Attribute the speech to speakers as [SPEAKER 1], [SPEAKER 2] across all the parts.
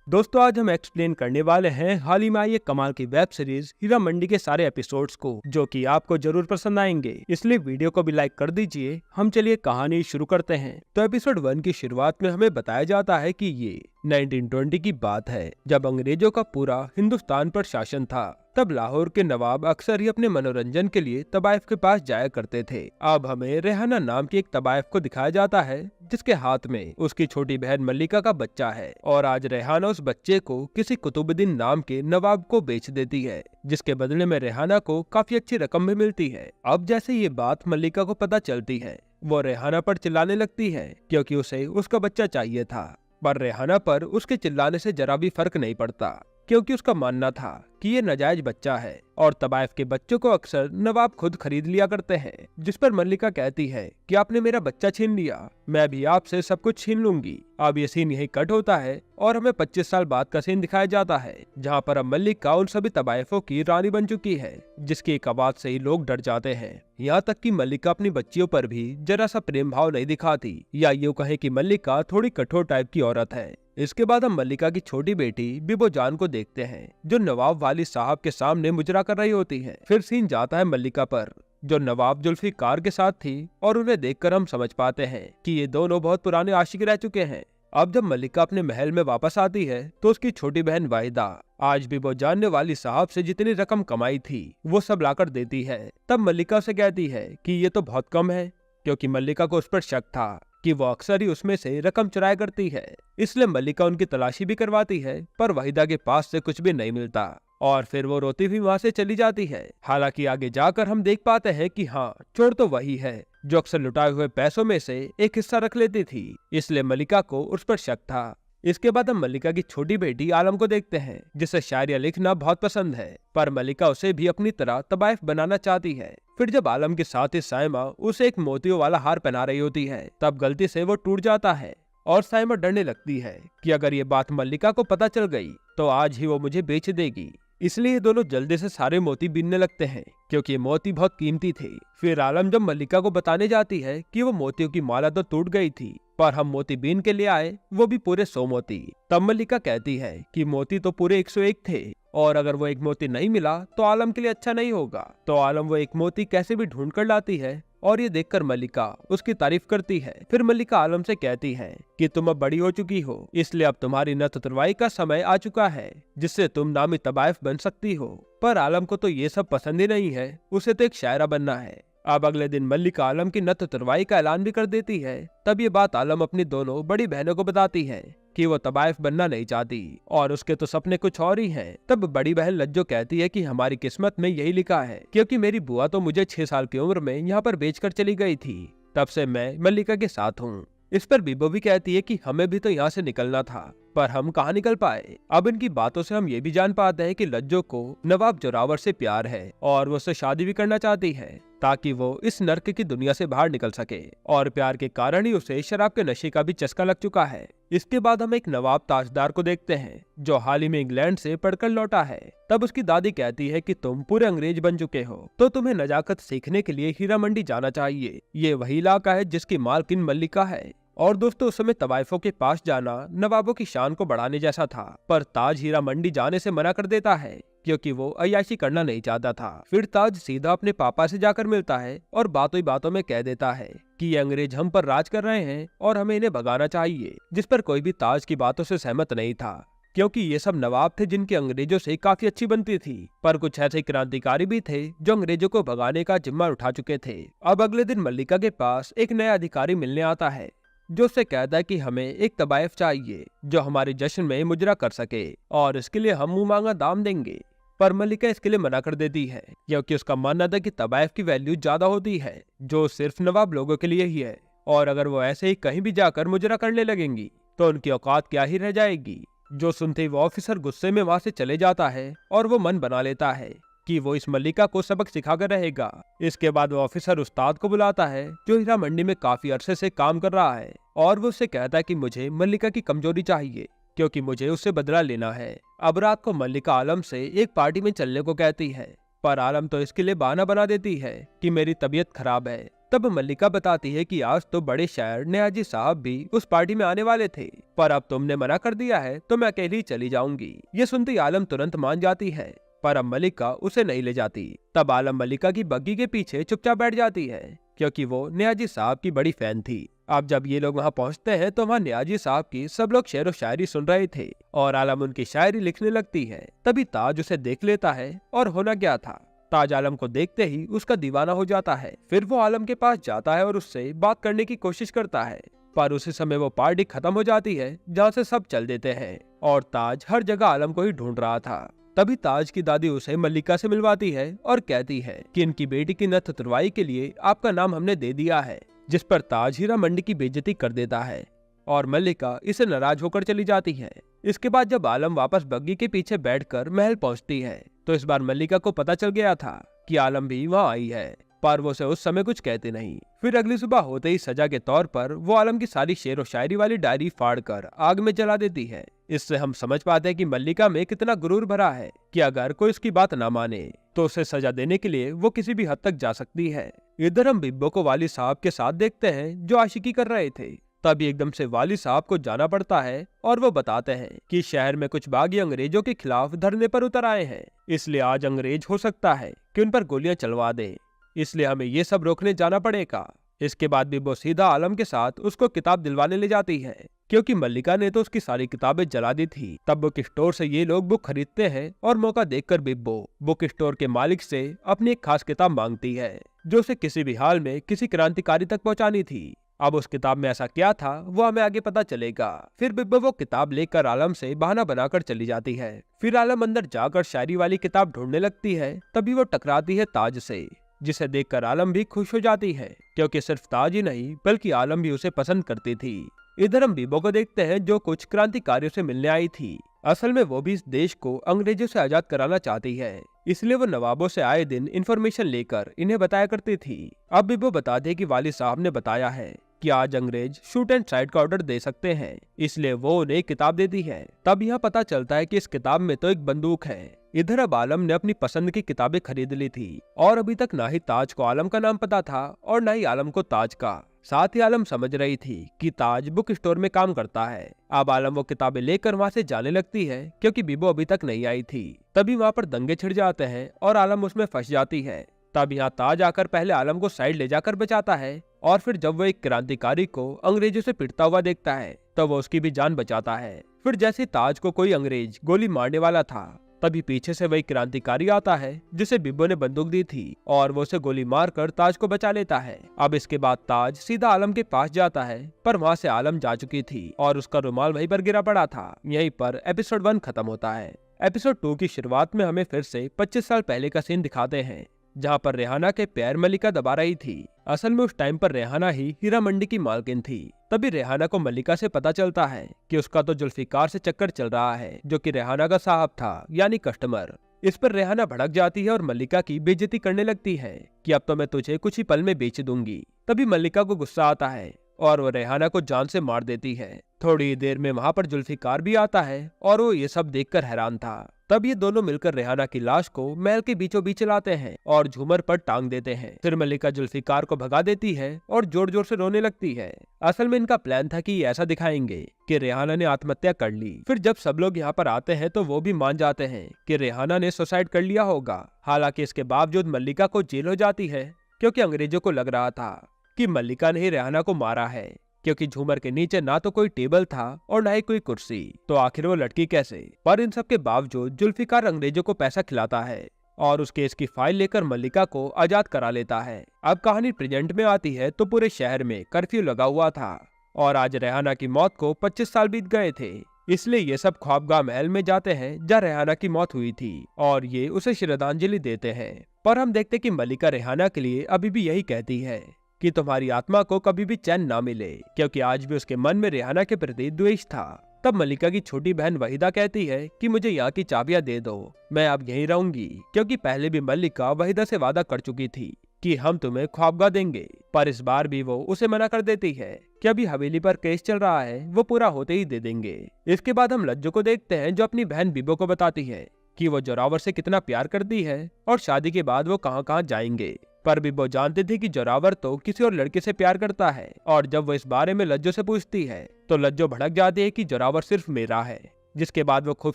[SPEAKER 1] दोस्तों आज हम एक्सप्लेन करने वाले हैं हाल ही में आई एक कमाल की वेब सीरीज हीरा मंडी के सारे एपिसोड्स को, जो कि आपको जरूर पसंद आएंगे। इसलिए वीडियो को भी लाइक कर दीजिए। हम चलिए कहानी शुरू करते हैं। तो एपिसोड 1 की शुरुआत में हमें बताया जाता है कि ये 1920 की बात है, जब अंग्रेजों का पूरा हिंदुस्तान पर शासन था। तब लाहौर के नवाब अक्सर ही अपने मनोरंजन के लिए तबाइफ के पास जाया करते थे। अब हमें रेहाना नाम की एक तबाइफ को दिखाया जाता है, जिसके हाथ में उसकी छोटी बहन मल्लिका का बच्चा है। और आज रेहाना उस बच्चे को किसी कुतुबुद्दीन नाम के नवाब को बेच देती है, जिसके बदले में रेहाना को काफी अच्छी रकम भी मिलती है। अब जैसे ये बात मल्लिका को पता चलती है, वो रेहाना पर चिल्लाने लगती है, क्योंकि उसे उसका बच्चा चाहिए था। पर रेहाना पर उसके चिल्लाने से जरा भी फर्क नहीं पड़ता, क्योंकि उसका मानना था कि ये नाजायज बच्चा है और तबाइफ के बच्चों को अक्सर नवाब खुद खरीद लिया करते हैं। जिस पर मल्लिका कहती है कि आपने मेरा बच्चा छीन लिया, मैं भी आपसे सब कुछ छीन लूंगी। अब ये सीन यही कट होता है और हमें 25 साल बाद का सीन दिखाया जाता है, जहाँ पर अब मल्लिका उन सभी तबाइफों की रानी बन चुकी है, जिसकी एक आवाज से ही लोग डर जाते हैं। यहाँ तक कि मल्लिका अपनी बच्चियों पर भी जरा सा प्रेम भाव नहीं दिखाती, या यूँ कहे कि मल्लिका थोड़ी कठोर टाइप की औरत है। इसके बाद हम मल्लिका की छोटी बेटी बिबो जान को देखते हैं, जो नवाब वाली साहब के सामने मुजरा कर रही होती है। फिर सीन जाता है मल्लिका पर, जो नवाब जुल्फिकार के साथ थी, और उन्हें देखकर हम समझ पाते हैं कि ये दोनों बहुत पुराने आशिक रह चुके हैं। अब जब मल्लिका अपने महल में वापस आती है, तो उसकी छोटी बहन वाहिदा आज बिबो जानने वाली साहब से जितनी रकम कमाई थी वो सब लाकर देती है। तब मल्लिका से कहती है कि ये तो बहुत कम है, क्योंकि मल्लिका को उस पर शक था कि वो अक्सर ही उसमें से रकम चुराया करती है। इसलिए मल्लिका उनकी तलाशी भी करवाती है, पर वाहिदा के पास से कुछ भी नहीं मिलता और फिर वो रोती हुई वहां से चली जाती है। हालांकि आगे जाकर हम देख पाते हैं कि हाँ, चोर तो वही है जो अक्सर लुटाए हुए पैसों में से एक हिस्सा रख लेती थी, इसलिए मल्लिका को उस पर शक था। इसके बाद हम मल्लिका की छोटी बेटी आलम को देखते हैं, जिसे शायरिया लिखना बहुत पसंद है, पर मल्लिका उसे भी अपनी तरह तबाइफ बनाना चाहती है। फिर जब आलम के साथ ही साइमा उसे एक मोतियों वाला हार पहना रही होती है, तब गलती से वो टूट जाता है और साइमा डरने लगती है कि अगर ये बात मल्लिका को पता चल गई तो आज ही वो मुझे बेच देगी। इसलिए दोनों जल्दी से सारे मोती बीनने लगते हैं, क्योंकि ये मोती बहुत कीमती थे। फिर आलम जब मल्लिका को बताने जाती है कि वो मोतियों की माला तो टूट गई थी, पर हम मोती बीन के लिए आए, वो भी पूरे 100 मोती। तब मल्लिका कहती है कि मोती तो पूरे 101 थे, और अगर वो एक मोती नहीं मिला तो आलम के लिए अच्छा नहीं होगा। तो आलम वो एक मोती कैसे भी ढूंढ कर लाती है, और ये देखकर मल्लिका उसकी तारीफ करती है। फिर मल्लिका आलम से कहती है कि तुम अब बड़ी हो चुकी हो, इसलिए अब तुम्हारी नथ तुरवाई का समय आ चुका है, जिससे तुम नामी तबाइफ बन सकती हो। पर आलम को तो ये सब पसंद ही नहीं है, उसे तो एक शायरा बनना है। अब अगले दिन मल्लिका आलम की नथ तुरवाई का ऐलान भी कर देती है। तब ये बात आलम अपनी दोनों बड़ी बहनों को बताती है कि वो तबाइफ बनना नहीं चाहती और उसके तो सपने कुछ और ही हैं। तब बड़ी बहन लज्जो कहती है कि हमारी किस्मत में यही लिखा है, क्योंकि मेरी बुआ तो मुझे 6 साल की उम्र में यहाँ पर बेचकर चली गई थी, तब से मैं मल्लिका के साथ हूँ। इस पर बीबो भी कहती है कि हमें भी तो यहाँ से निकलना था, पर हम कहाँ निकल पाए। अब इनकी बातों से हम ये भी जान पाते हैं कि लज्जो को नवाब जोरावर से प्यार है और वो उससे शादी भी करना चाहती है, ताकि वो इस नर्क की दुनिया से बाहर निकल सके, और प्यार के कारण ही उसे शराब के नशे का भी चस्का लग चुका है। इसके बाद हम एक नवाब ताजदार को देखते हैं, जो हाल ही में इंग्लैंड से पढ़कर लौटा है। तब उसकी दादी कहती है कि तुम पूरे अंग्रेज बन चुके हो, तो तुम्हें नजाकत सीखने के लिए हीरा मंडी जाना चाहिए। ये वही इलाका है जिसकी मालकिन मल्लिका है। और दोस्तों, उस समय तवाइफों के पास जाना नवाबों की शान को बढ़ाने जैसा था, पर ताज हीरा मंडी जाने से मना कर देता है, क्योंकि वो अय्याशी करना नहीं चाहता था। फिर ताज सीधा अपने पापा से जाकर मिलता है और बातों ही बातों में कह देता है कि ये अंग्रेज हम पर राज कर रहे हैं और हमें इन्हें भगाना चाहिए। जिस पर कोई भी ताज की बातों से सहमत नहीं था, क्योंकि ये सब नवाब थे जिनकी अंग्रेजों से काफी अच्छी बनती थी, पर कुछ ऐसे क्रांतिकारी भी थे जो अंग्रेजों को भगाने का जिम्मा उठा चुके थे। अब अगले दिन मल्लिका के पास एक नया अधिकारी मिलने आता है, जो उससे कहता है कि हमें एक तबाइफ चाहिए जो हमारे जश्न में मुजरा कर सके, और इसके लिए हम मुंह मांगा दाम देंगे। पर मल्लिका इसके लिए मना कर देती है, क्योंकि उसका मानना था कि तबाइफ की वैल्यू ज्यादा होती है, जो सिर्फ नवाब लोगों के लिए ही है, और अगर वो ऐसे ही कहीं भी जाकर मुजरा करने लगेंगी तो उनकी औकात क्या ही रह जाएगी। जो सुनते ही वो ऑफिसर गुस्से में वहां से चले जाता है और वो मन बना लेता है कि वो इस मल्लिका को सबक सिखाकर रहेगा। इसके बाद वो ऑफिसर उस्ताद को बुलाता है, जो हीरा मंडी में काफी अरसे से काम कर रहा है, और वो उससे कहता है कि मुझे मल्लिका की कमजोरी चाहिए, क्योंकि मुझे उससे बदला लेना है। अब रात को मल्लिका आलम से एक पार्टी में चलने को कहती है, पर आलम तो इसके लिए बहाना बना देती है कि मेरी तबीयत खराब है, तब मल्लिका बताती है कि आज तो बड़े शायर नियाजी साहब भी उस पार्टी में आने वाले थे, पर अब तुमने मना कर दिया है तो मैं अकेली चली जाऊंगी। ये सुनती आलम तुरंत मान जाती है, पर अब मल्लिका उसे नहीं ले जाती। तब आलम मल्लिका की बग्गी के पीछे चुपचाप बैठ जाती है, क्योंकि वो नियाजी साहब की बड़ी फैन थी। अब जब ये लोग वहाँ पहुँचते हैं तो वहाँ नियाजी साहब की सब लोग शेरो शायरी सुन रहे थे और आलम उनकी शायरी लिखने लगती है। तभी ताज उसे देख लेता है और होना क्या था, ताज आलम को देखते ही उसका दीवाना हो जाता है। फिर वो आलम के पास जाता है और उससे बात करने की कोशिश करता है, पर उसी समय वो पार्टी खत्म हो जाती है जहाँ से सब चल देते हैं और ताज हर जगह आलम को ही ढूंढ रहा था। तभी ताज की दादी उसे मल्लिका से मिलवाती है और कहती है कि इनकी बेटी की नथ तुरवाई के लिए आपका नाम हमने दे दिया है, जिस पर ताज हीरा मंडी की बेइज्जती कर देता है और मल्लिका इसे नाराज होकर चली जाती है। इसके बाद जब आलम वापस बग्गी के पीछे बैठकर महल पहुंचती है तो इस बार मल्लिका को पता चल गया था कि आलम भी वहां आई है, पर वो उसे उस समय कुछ कहती नहीं। फिर अगली सुबह होते ही सजा के तौर पर वो आलम की सारी शेर व शायरी वाली डायरी फाड़कर आग में जला देती है। इससे हम समझ पाते हैं कि मल्लिका में कितना गुरूर भरा है कि अगर कोई उसकी बात ना माने तो उसे सजा देने के लिए वो किसी भी हद तक जा सकती है। इधर हम बिब्बो को वाली साहब के साथ देखते हैं जो आशिकी कर रहे थे। तभी एकदम से वाली साहब को जाना पड़ता है और वो बताते हैं कि शहर में कुछ बागी अंग्रेजों के खिलाफ धरने पर उतर आए हैं, इसलिए आज अंग्रेज हो सकता है कि उन पर गोलियां चलवा दे, इसलिए हमें ये सब रोकने जाना पड़ेगा। इसके बाद भी वो सीधा आलम के साथ उसको किताब दिलवाने ले जाती है, क्योंकि मल्लिका ने तो उसकी सारी किताबें जला दी थी। तब बुक स्टोर से ये लोग बुक खरीदते हैं और मौका देखकर बिब्बो बुक स्टोर के मालिक से अपनी एक खास किताब मांगती है जो उसे किसी भी हाल में किसी क्रांतिकारी तक पहुंचानी थी। अब उस किताब में ऐसा क्या था वो हमें आगे पता चलेगा। फिर बिब्बो वो किताब लेकर आलम से बहाना बनाकर चली जाती है। फिर आलम अंदर जाकर शायरी वाली किताब ढूंढने लगती है। तभी वो टकराती है ताज से, जिसे देखकर आलम भी खुश हो जाती है, क्योंकि सिर्फ ताज ही नहीं बल्कि आलम भी उसे पसंद करती थी। इधर हम बिब्बो को देखते हैं जो कुछ क्रांतिकारियों से मिलने आई थी। असल में वो भी इस देश को अंग्रेजों से आजाद कराना चाहती है, इसलिए वो नवाबों से आए दिन इन्फॉर्मेशन लेकर इन्हें बताया करती थी। अब बिब्बो बता दे कि वाली साहब ने बताया है कि आज अंग्रेज शूट एंड साइड का ऑर्डर दे सकते हैं, इसलिए वो उन्हें एक किताब देती है। तब यहाँ पता चलता है कि इस किताब में तो एक बंदूक है। इधर अब आलम ने अपनी पसंद की किताबें खरीद ली थी और अभी तक ना ही ताज को आलम का नाम पता था और ना ही आलम को ताज का। साथ ही आलम समझ रही थी कि ताज बुक स्टोर में काम करता है। अब आलम वो किताबें लेकर वहाँ से जाने लगती है, क्योंकि बिब्बो अभी तक नहीं आई थी। तभी वहाँ पर दंगे छिड़ जाते हैं और आलम उसमें फंस जाती है। तब यहाँ ताज आकर पहले आलम को साइड ले जाकर बचाता है और फिर जब वो एक क्रांतिकारी को अंग्रेजों से पिटता हुआ देखता है तो वो उसकी भी जान बचाता है। फिर जैसे ताज को कोई अंग्रेज गोली मारने वाला था, तभी पीछे से वही क्रांतिकारी आता है जिसे बिब्बो ने बंदूक दी थी और वो उसे गोली मारकर ताज को बचा लेता है। अब इसके बाद ताज सीधा आलम के पास जाता है, पर वहाँ से आलम जा चुकी थी और उसका रुमाल वहीं पर गिरा पड़ा था। यहीं पर एपिसोड 1 खत्म होता है। एपिसोड 2 की शुरुआत में हमें फिर से 25 साल पहले का सीन दिखाते हैं, जहाँ पर रेहाना के पैर मल्लिका दबा रही थी। असल में उस टाइम पर रेहाना ही हीरा मंडी की मालकिन थी। तभी रेहाना को मल्लिका से पता चलता है कि उसका तो जुल्फिकार से चक्कर चल रहा है, जो कि रेहाना का साहब था, यानी कस्टमर। इस पर रेहाना भड़क जाती है और मल्लिका की बेइज्जती करने लगती है कि अब तो मैं तुझे कुछ ही पल में बेच दूंगी। तभी मल्लिका को गुस्सा आता है और वो रेहाना को जान से मार देती है। थोड़ी देर में वहाँ पर जुल्फिकार भी आता है और वो ये सब देखकर हैरान था। तब ये दोनों मिलकर रेहाना की लाश को महल के बीचों बीच लाते हैं और झूमर पर टांग देते हैं। फिर मल्लिका जुल्फिकार को भगा देती है और जोर जोर से रोने लगती है। असल में इनका प्लान था कि ऐसा दिखाएंगे कि रेहाना ने आत्महत्या कर ली। फिर जब सब लोग यहाँ पर आते हैं तो वो भी मान जाते हैं कि रेहाना ने सुसाइड कर लिया होगा। हालांकि इसके बावजूद मल्लिका को जेल हो जाती है, क्योंकि अंग्रेजों को लग रहा था कि मल्लिका ने ही रेहाना को मारा है, क्योंकि झूमर के नीचे ना तो कोई टेबल था और ना ही कोई कुर्सी, तो आखिर वो लटकी कैसे। पर इन सब के बावजूद जुल्फिकार अंग्रेजों को पैसा खिलाता है और उस केस की फाइल लेकर मल्लिका को आजाद करा लेता है। अब कहानी प्रेजेंट में आती है तो पूरे शहर में कर्फ्यू लगा हुआ था और आज रेहाना की मौत को 25 साल बीत गए थे, इसलिए ये सब ख्वाबगाह महल में जाते हैं जहाँ रेहाना की मौत हुई थी और ये उसे श्रद्धांजलि देते हैं। पर हम देखते कि मल्लिका रेहाना के लिए अभी भी यही कहती है कि तुम्हारी आत्मा को कभी भी चैन ना मिले, क्योंकि आज भी उसके मन में रेहाना के प्रति द्वेष था। तब मल्लिका की छोटी बहन वहीदा कहती है कि मुझे यहाँ की चाबियां दे दो, मैं अब यहीं रहूंगी, क्योंकि पहले भी मल्लिका वहीदा से वादा कर चुकी थी कि हम तुम्हें ख्वाबगाह देंगे। पर इस बार भी वो उसे मना कर देती है कि अभी हवेली पर केस चल रहा है, वो पूरा होते ही दे देंगे। इसके बाद हम लज्जो को देखते हैं जो अपनी बहन बिब्बो को बताती है कि वो जोरावर से कितना प्यार करती है और शादी के बाद वो कहाँ कहाँ जाएंगे। पर बिब्बो जानती थी कि जोरावर तो किसी और लड़के से प्यार करता है, और जब वो इस बारे में लज्जो से पूछती है तो लज्जो भड़क जाती है कि जोरावर सिर्फ मेरा है। जिसके बाद वो खूब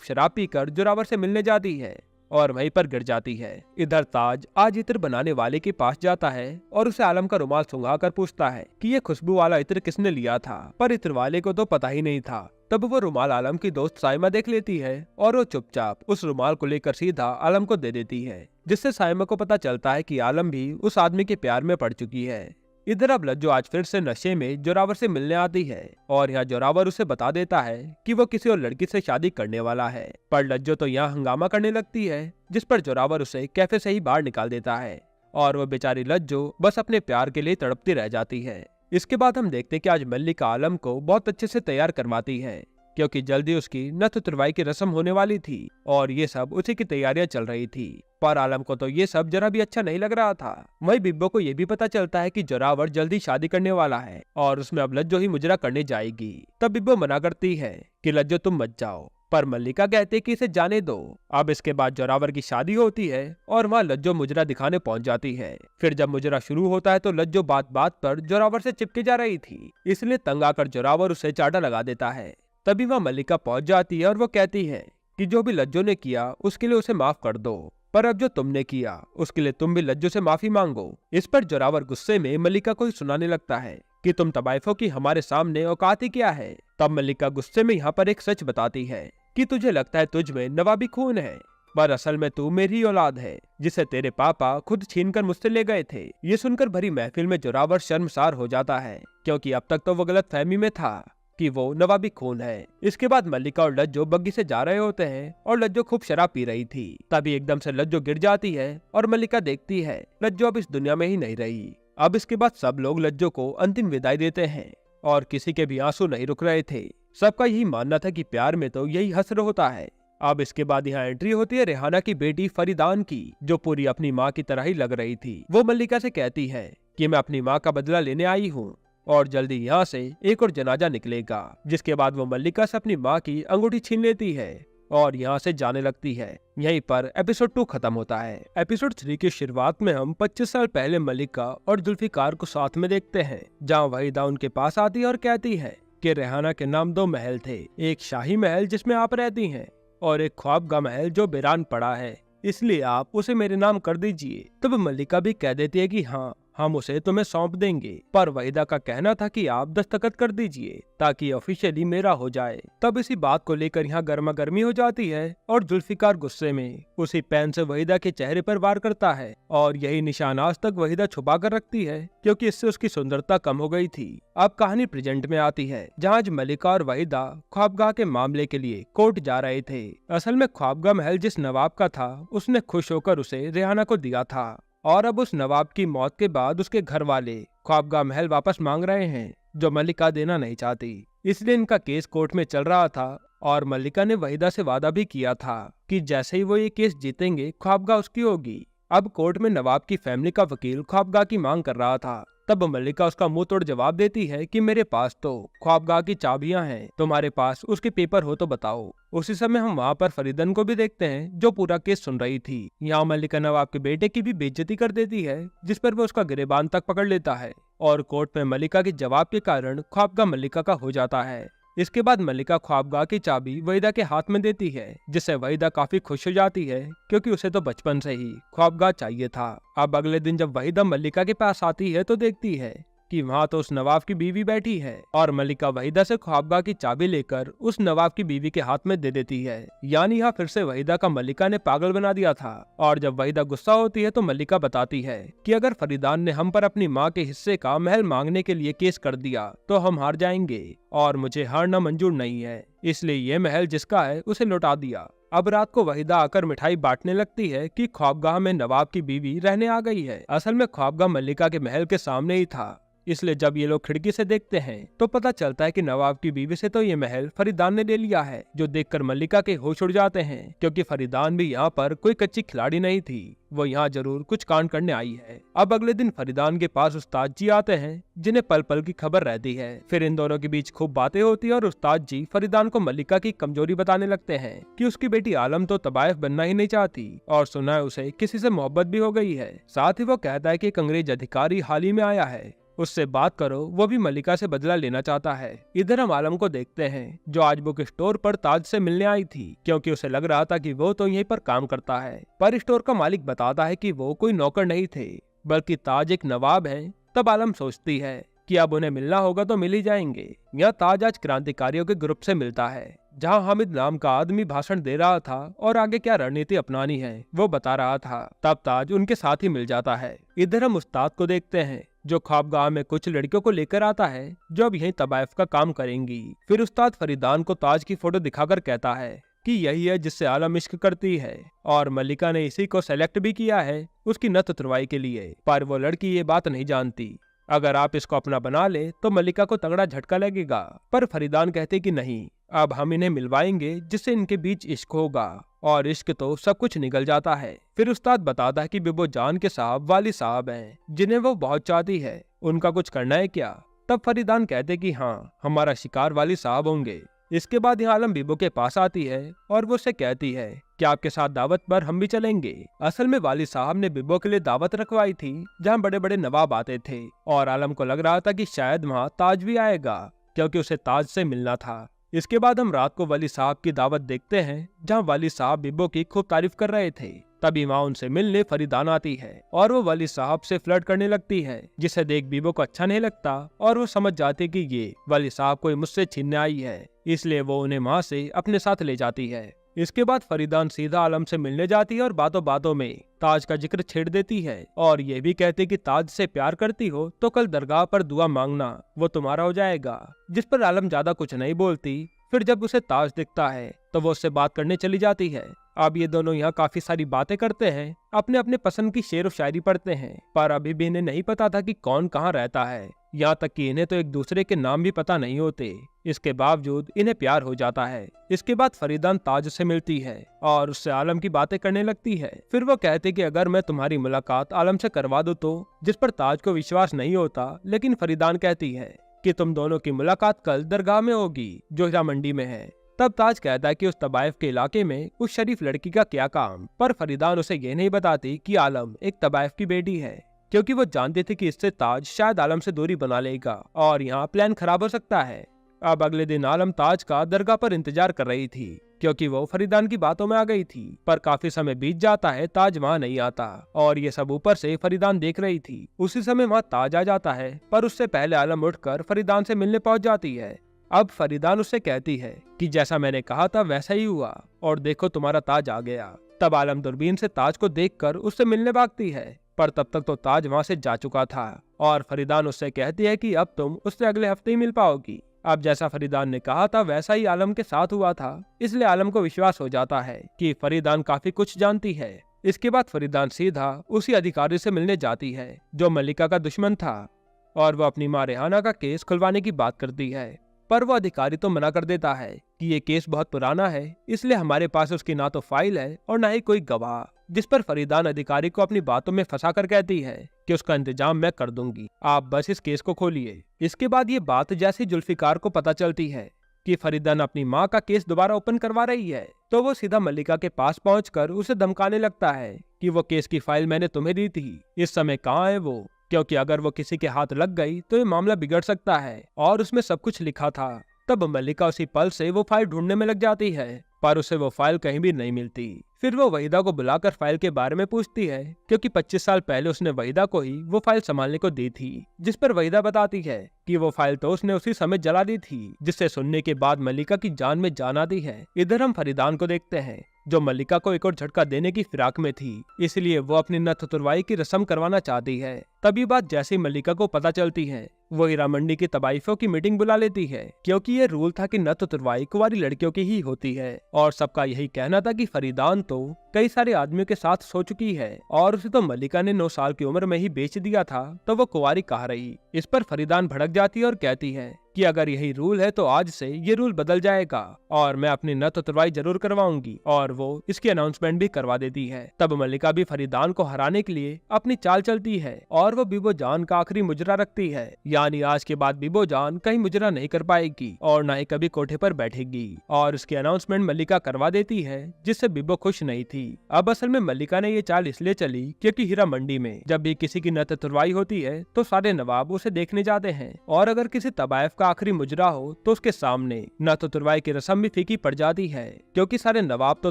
[SPEAKER 1] शराब पीकर जोरावर से मिलने जाती है और वहीं पर गिर जाती है। इधर ताज आज इत्र बनाने वाले के पास जाता है और उसे आलम का रुमाल सुंघाकर पूछता है कि ये खुशबू वाला इत्र किसने लिया था, पर इत्र वाले को तो पता ही नहीं था। तब वो रुमाल आलम की दोस्त साइमा देख लेती है और वो चुपचाप उस रुमाल को लेकर सीधा आलम को दे देती है, जिससे साइमा को पता चलता है कि आलम भी उस आदमी के प्यार में पड़ चुकी है। इधर अब लज्जो आज फिर से नशे में जोरावर से मिलने आती है और यहाँ जोरावर उसे बता देता है कि वो किसी और लड़की से शादी करने वाला है, पर लज्जो तो यहाँ हंगामा करने लगती है, जिस पर जोरावर उसे कैफे से ही बाहर निकाल देता है और वो बेचारी लज्जो बस अपने प्यार के लिए तड़पती रह जाती है। इसके बाद हम देखते हैं कि आज मल्लिका आलम को बहुत अच्छे से तैयार करवाती है, क्योंकि जल्दी उसकी नथ उतरवाई की रस्म होने वाली थी और ये सब उसी की तैयारियां चल रही थी। पर आलम को तो ये सब जरा भी अच्छा नहीं लग रहा था। वही बिब्बो को ये भी पता चलता है कि जोरावर जल्दी शादी करने वाला है और उसमें अब लज्जो ही मुजरा करने जाएगी। तब बिब्बो मना करती है कि लज्जो तुम मत जाओ, पर मल्लिका कहते कि इसे जाने दो। अब इसके बाद जोरावर की शादी होती है और वहाँ लज्जो मुजरा दिखाने पहुंच जाती है। फिर जब मुजरा शुरू होता है तो लज्जो बात बात पर जोरावर से चिपके जा रही थी, इसलिए तंग आकर जोरावर उसे चाटा लगा देता है। तभी वहाँ मल्लिका पहुंच जाती है और वो कहती है कि जो भी लज्जो ने किया उसके लिए उसे माफ कर दो, पर अब जो तुमने किया उसके लिए तुम भी लज्जो से माफी मांगो। इस पर जोरावर गुस्से में मल्लिका को ही सुनाने लगता है कि तुम तबाइफों की हमारे सामने औकात ही क्या है। तब मल्लिका गुस्से में यहाँ पर एक सच बताती है कि तुझे लगता है तुझ में नवाबी खून है, पर असल में तू मेरी औलाद है, जिसे तेरे पापा खुद छीनकर मुझसे ले गए थे। ये सुनकर भरी महफिल में जोरावर शर्मसार हो जाता है, क्योंकि अब तक तो वो गलत फहमी में था कि वो नवाबी खून है। इसके बाद मल्लिका और लज्जो बग्गी से जा रहे होते हैं और लज्जो खूब शराब पी रही थी। तभी एकदम से लज्जो गिर जाती है और मल्लिका देखती है लज्जो अब इस दुनिया में ही नहीं रही। अब इसके बाद सब लोग लज्जो को अंतिम विदाई देते हैं और किसी के भी आंसू नहीं रुक रहे थे। सबका यही मानना था कि प्यार में तो यही हसर होता है। अब इसके बाद यहाँ एंट्री होती है रेहाना की बेटी फरीदान की, जो पूरी अपनी माँ की तरह ही लग रही थी। वो मल्लिका से कहती है कि मैं अपनी माँ का बदला लेने आई हूँ और जल्दी यहाँ से एक और जनाजा निकलेगा। जिसके बाद वो मल्लिका से अपनी माँ की अंगूठी छीन लेती है और यहाँ से जाने लगती है। यहीं पर एपिसोड 2 खत्म होता है। एपिसोड 3 की शुरुआत में हम 25 साल पहले मल्लिका और जुल्फिकार को साथ में देखते हैं, जहाँ वहीदा उनके पास आती है और कहती है कि रेहाना के नाम 2 महल थे, एक शाही महल जिसमें आप रहती हैं और एक ख्वाबगा महल जो वीरान पड़ा है, इसलिए आप उसे मेरे नाम कर दीजिए। तब मल्लिका भी कह देती है कि हाँ, हम उसे तुम्हें सौंप देंगे, पर वहीदा का कहना था कि आप दस्तखत कर दीजिए ताकि ऑफिशियली मेरा हो जाए। तब इसी बात को लेकर यहाँ गर्मा गर्मी हो जाती है और जुल्फिकार गुस्से में उसी पेन से वहीदा के चेहरे पर वार करता है और यही निशान आज तक वहीदा छुपा कर रखती है, क्योंकि इससे उसकी सुंदरता कम हो गई थी। अब कहानी प्रेजेंट में आती है, जहाँ मल्लिका और वहीदा ख्वाबगाह के मामले के लिए कोर्ट जा रहे थे। असल में ख्वाबगाह महल जिस नवाब का था उसने खुश होकर उसे रेहाना को दिया था और अब उस नवाब की मौत के बाद उसके घर वाले ख्वाबगाह महल वापस मांग रहे हैं, जो मल्लिका देना नहीं चाहती। इसलिए इनका केस कोर्ट में चल रहा था और मल्लिका ने वहीदा से वादा भी किया था कि जैसे ही वो ये केस जीतेंगे ख्वाबगाह उसकी होगी। अब कोर्ट में नवाब की फैमिली का वकील ख्वाबगाह की मांग कर रहा था। तब मल्लिका उसका मुंह तोड़ जवाब देती है कि मेरे पास तो ख्वाबगाह की चाबियां हैं, तुम्हारे पास उसके पेपर हो तो बताओ। उसी समय हम वहाँ पर फरीदन को भी देखते हैं, जो पूरा केस सुन रही थी। यहाँ मल्लिका नवाब के बेटे की भी बेइज्जती कर देती है, जिस पर वो उसका गिरेबान तक पकड़ लेता है और कोर्ट में मल्लिका के जवाब के कारण ख्वाबगाह मल्लिका का हो जाता है। इसके बाद मल्लिका ख्वाबगाह की चाबी वहीदा के हाथ में देती है, जिससे वहीदा काफी खुश हो जाती है, क्योंकि उसे तो बचपन से ही ख्वाबगाह चाहिए था। अब अगले दिन जब वहीदा मल्लिका के पास आती है तो देखती है कि वहाँ तो उस नवाब की बीवी बैठी है और मल्लिका वहीदा से ख्वाबगाह की चाबी लेकर उस नवाब की बीवी के हाथ में दे देती है। यानी यहाँ फिर से वहीदा का मल्लिका ने पागल बना दिया था। और जब वहीदा गुस्सा होती है तो मल्लिका बताती है कि अगर फरीदान ने हम पर अपनी माँ के हिस्से का महल मांगने के लिए केस कर दिया तो हम हार जाएंगे और मुझे हारना मंजूर नहीं है, इसलिए ये महल जिसका है उसे लौटा दिया। अब रात को वहीदा आकर मिठाई बांटने लगती है कि ख्वाबगाह में नवाब की बीवी रहने आ गई है। असल में ख्वाबगाह मल्लिका के महल के सामने ही था, इसलिए जब ये लोग खिड़की से देखते हैं तो पता चलता है कि नवाब की बीवी से तो ये महल फरीदान ने ले लिया है, जो देखकर मल्लिका के होश उड़ जाते हैं, क्योंकि फरीदान भी यहाँ पर कोई कच्ची खिलाड़ी नहीं थी, वो यहाँ जरूर कुछ कांड करने आई है। अब अगले दिन फरीदान के पास उस्ताद जी आते हैं, जिन्हें पल पल की खबर रहती है। फिर इन दोनों के बीच खूब बातें होती है और उस्ताद जी फरीदान को मल्लिका की कमजोरी बताने लगते हैं कि उसकी बेटी आलम तो तबायफ बनना ही नहीं चाहती और सुना है उसे किसी से मोहब्बत भी हो गई है। साथ ही वो कहता है कि एक अंग्रेज अधिकारी हाल ही में आया है, उससे बात करो, वो भी मल्लिका से बदला लेना चाहता है। इधर हम आलम को देखते हैं, जो आज बुक स्टोर पर ताज से मिलने आई थी, क्योंकि उसे लग रहा था कि वो तो यहीं पर काम करता है। पर स्टोर का मालिक बताता है कि वो कोई नौकर नहीं थे, बल्कि ताज एक नवाब है। तब आलम सोचती है कि अब उन्हें मिलना होगा तो मिल ही जाएंगे। यह ताज आज क्रांतिकारियों के ग्रुप से मिलता है, जहां हामिद नाम का आदमी भाषण दे रहा था और आगे क्या रणनीति अपनानी है वो बता रहा था। तब ताज उनके साथ ही मिल जाता है। इधर हम उस्ताद को देखते हैं, जो ख्वाबगाह में कुछ लड़कियों को लेकर आता है जो अब यहीं तबायफ का काम करेंगी। फिर उस्ताद फरीदान को ताज की फोटो दिखाकर कहता है कि यही है जिससे आलम इश्क करती है और मल्लिका ने इसी को सेलेक्ट भी किया है उसकी नत उतरवाई के लिए। पर वो लड़की ये बात नहीं जानती, अगर आप इसको अपना बना ले तो मल्लिका को तगड़ा झटका लगेगा। पर फरीदान कहते कि नहीं, अब हम इन्हें मिलवाएंगे जिससे इनके बीच इश्क होगा, और इश्क तो सब कुछ निकल जाता है। फिर उस्ताद बताता है कि बिबो जान के साहब वाली साहब हैं, जिन्हें वो बहुत चाहती है, उनका कुछ करना है क्या? तब फरीदान कहते कि हाँ, हमारा शिकार वाली साहब होंगे। इसके बाद यहाँ आलम बिबो के पास आती है और वो उससे कहती है कि आपके साथ दावत पर हम भी चलेंगे। असल में वाली साहब ने बिबो के लिए दावत रखवाई थी, जहाँ बड़े बड़े नवाब आते थे, और आलम को लग रहा था कि शायद वहाँ ताज भी आएगा, क्योंकि उसे ताज से मिलना था। इसके बाद हम रात को वाली साहब की दावत देखते हैं, जहाँ वाली साहब बिबो की खूब तारीफ कर रहे थे। तभी वहाँ उनसे मिलने फरीदान आती है और वो वाली साहब से फ्लर्ट करने लगती है, जिसे देख बिबो को अच्छा नहीं लगता और वो समझ जाती कि ये वाली साहब कोई मुझसे छीनने आई है, इसलिए वो उन्हें वहाँ से अपने साथ ले जाती है। इसके बाद फरीदान सीधा आलम से मिलने जाती है और बातों बातों में ताज का जिक्र छेड़ देती है और ये भी कहती कि ताज से प्यार करती हो तो कल दरगाह पर दुआ मांगना, वो तुम्हारा हो जाएगा। जिस पर आलम ज्यादा कुछ नहीं बोलती। फिर जब उसे ताज दिखता है तो वो उससे बात करने चली जाती है। अब ये दोनों यहाँ काफी सारी बातें करते हैं, अपने अपने पसंद की शेर व शायरी पढ़ते हैं, पर अभी भी इन्हें नहीं पता था कि कौन कहाँ रहता है। यहाँ तक कि इन्हें तो एक दूसरे के नाम भी पता नहीं होते। इसके बावजूद इन्हें प्यार हो जाता है। इसके बाद फरीदान ताज से मिलती है और उससे आलम की बातें करने लगती है। फिर वो कहते कि अगर मैं तुम्हारी मुलाकात आलम से करवा दूं तो, जिस पर ताज को विश्वास नहीं होता, लेकिन फरीदान कहती है कि तुम दोनों की मुलाकात कल दरगाह में होगी जो हीरा मंडी में है। तब ताज कहता है कि उस तबायफ के इलाके में उस शरीफ लड़की का क्या काम, पर फरीदान उसे ये नहीं बताती कि आलम एक तबायफ की बेटी है, क्योंकि वो जानती थी कि इससे ताज शायद आलम से दूरी बना लेगा और यहाँ प्लान खराब हो सकता है। अब अगले दिन आलम ताज का दरगाह पर इंतजार कर रही थी, क्योंकि वो फरीदान की बातों में आ गई थी। पर काफी समय बीत जाता है, ताज वहाँ नहीं आता और ये सब ऊपर से फरीदान देख रही थी। उसी समय वहाँ ताज आ जाता है, पर उससे पहले आलम उठकर फरीदान से मिलने पहुँच जाती है। अब फरीदान उससे कहती है कि जैसा मैंने कहा था वैसा ही हुआ और देखो तुम्हारा ताज आ गया। तब आलम दूरबीन से ताज को देखकर उससे मिलने भागती है, पर तब तक तो ताज वहाँ से जा चुका था और फरीदान उससे कहती है कि अब तुम उससे अगले हफ्ते ही मिल पाओगी। अब जैसा फरीदान ने कहा था वैसा ही आलम के साथ हुआ था, इसलिए आलम को विश्वास हो जाता है कि फरीदान काफी कुछ जानती है। इसके बाद फरीदान सीधा उसी अधिकारी से मिलने जाती है जो मल्लिका का दुश्मन था, और वो अपनी माँ रेहाना का केस खुलवाने की बात करती है। पर वो अधिकारी तो मना कर देता है कि ये केस बहुत पुराना है, इसलिए हमारे पास उसकी ना तो फाइल है और ना ही कोई गवाह। जिस पर फरीदान अधिकारी को अपनी बातों में फंसा कर कहती है कि उसका इंतजाम मैं कर दूंगी, आप बस इस केस को खोलिए। इसके बाद ये बात जैसी जुल्फिकार को पता चलती है कि फरीदान अपनी माँ का केस दोबारा ओपन करवा रही है, तो वो सीधा मल्लिका के पास पहुंचकर उसे धमकाने लगता है कि वो केस की फाइल मैंने तुम्हें दी थी, इस समय कहाँ है वो, क्योंकि अगर वो किसी के हाथ लग गई तो ये मामला बिगड़ सकता है और उसमें सब कुछ लिखा था। तब मल्लिका उसी पल से वो फाइल ढूंढने में लग जाती है, पर उसे वो फाइल कहीं भी नहीं मिलती। फिर वो वहीदा को बुलाकर फाइल के बारे में पूछती है, क्योंकि 25 साल पहले उसने वहीदा को ही वो फाइल संभालने को दी थी। जिस पर वहीदा बताती है कि वो फाइल तो उसने उसी समय जला दी थी, जिससे सुनने के बाद मल्लिका की जान में जान आती है। इधर हम फरीदान को देखते हैं जो मल्लिका को एक और झटका देने की फिराक में थी, इसलिए वो अपनी नथ तुरवाई की रस्म करवाना चाहती है। तभी बात जैसी मल्लिका को पता चलती है वो हीरा मंडी की तबाइफों की मीटिंग बुला लेती है, क्योंकि ये रूल था कि नथ उतरवाई कुंवारी लड़कियों की ही होती है। और सबका यही कहना था कि फरीदान तो कई सारे आदमियों के साथ सो चुकी है और उसे तो मल्लिका ने 9 साल की उम्र में ही बेच दिया था, तो वो कुंवारी कहाँ रही। इस पर फरीदान भड़क जाती है और कहती है कि अगर यही रूल है तो आज से ये रूल बदल जाएगा और मैं अपनी नथ उतरवाई जरूर करवाऊंगी। और वो इसकी अनाउंसमेंट भी करवा देती है। तब मल्लिका भी फरीदान को हराने के लिए अपनी चाल चलती है और वो बीबो जान का आखिरी मुजरा रखती है, यानी आज के बाद बीबो जान कहीं मुजरा नहीं कर पाएगी और न ही कभी कोठे पर बैठेगी। और उसकी अनाउंसमेंट मल्लिका करवा देती है, जिससे बीबो खुश नहीं थी। अब असल में मल्लिका ने ये चाल इसलिए चली क्योंकि हीरा मंडी में जब भी किसी की नथ उतरवाई होती है तो सारे नवाब उसे देखने जाते हैं, और अगर किसी तबायफ का आखिरी मुजरा हो तो उसके सामने नथ उतरवाई की रस्म भी फीकी पड़ जाती है, क्योंकि सारे नवाब तो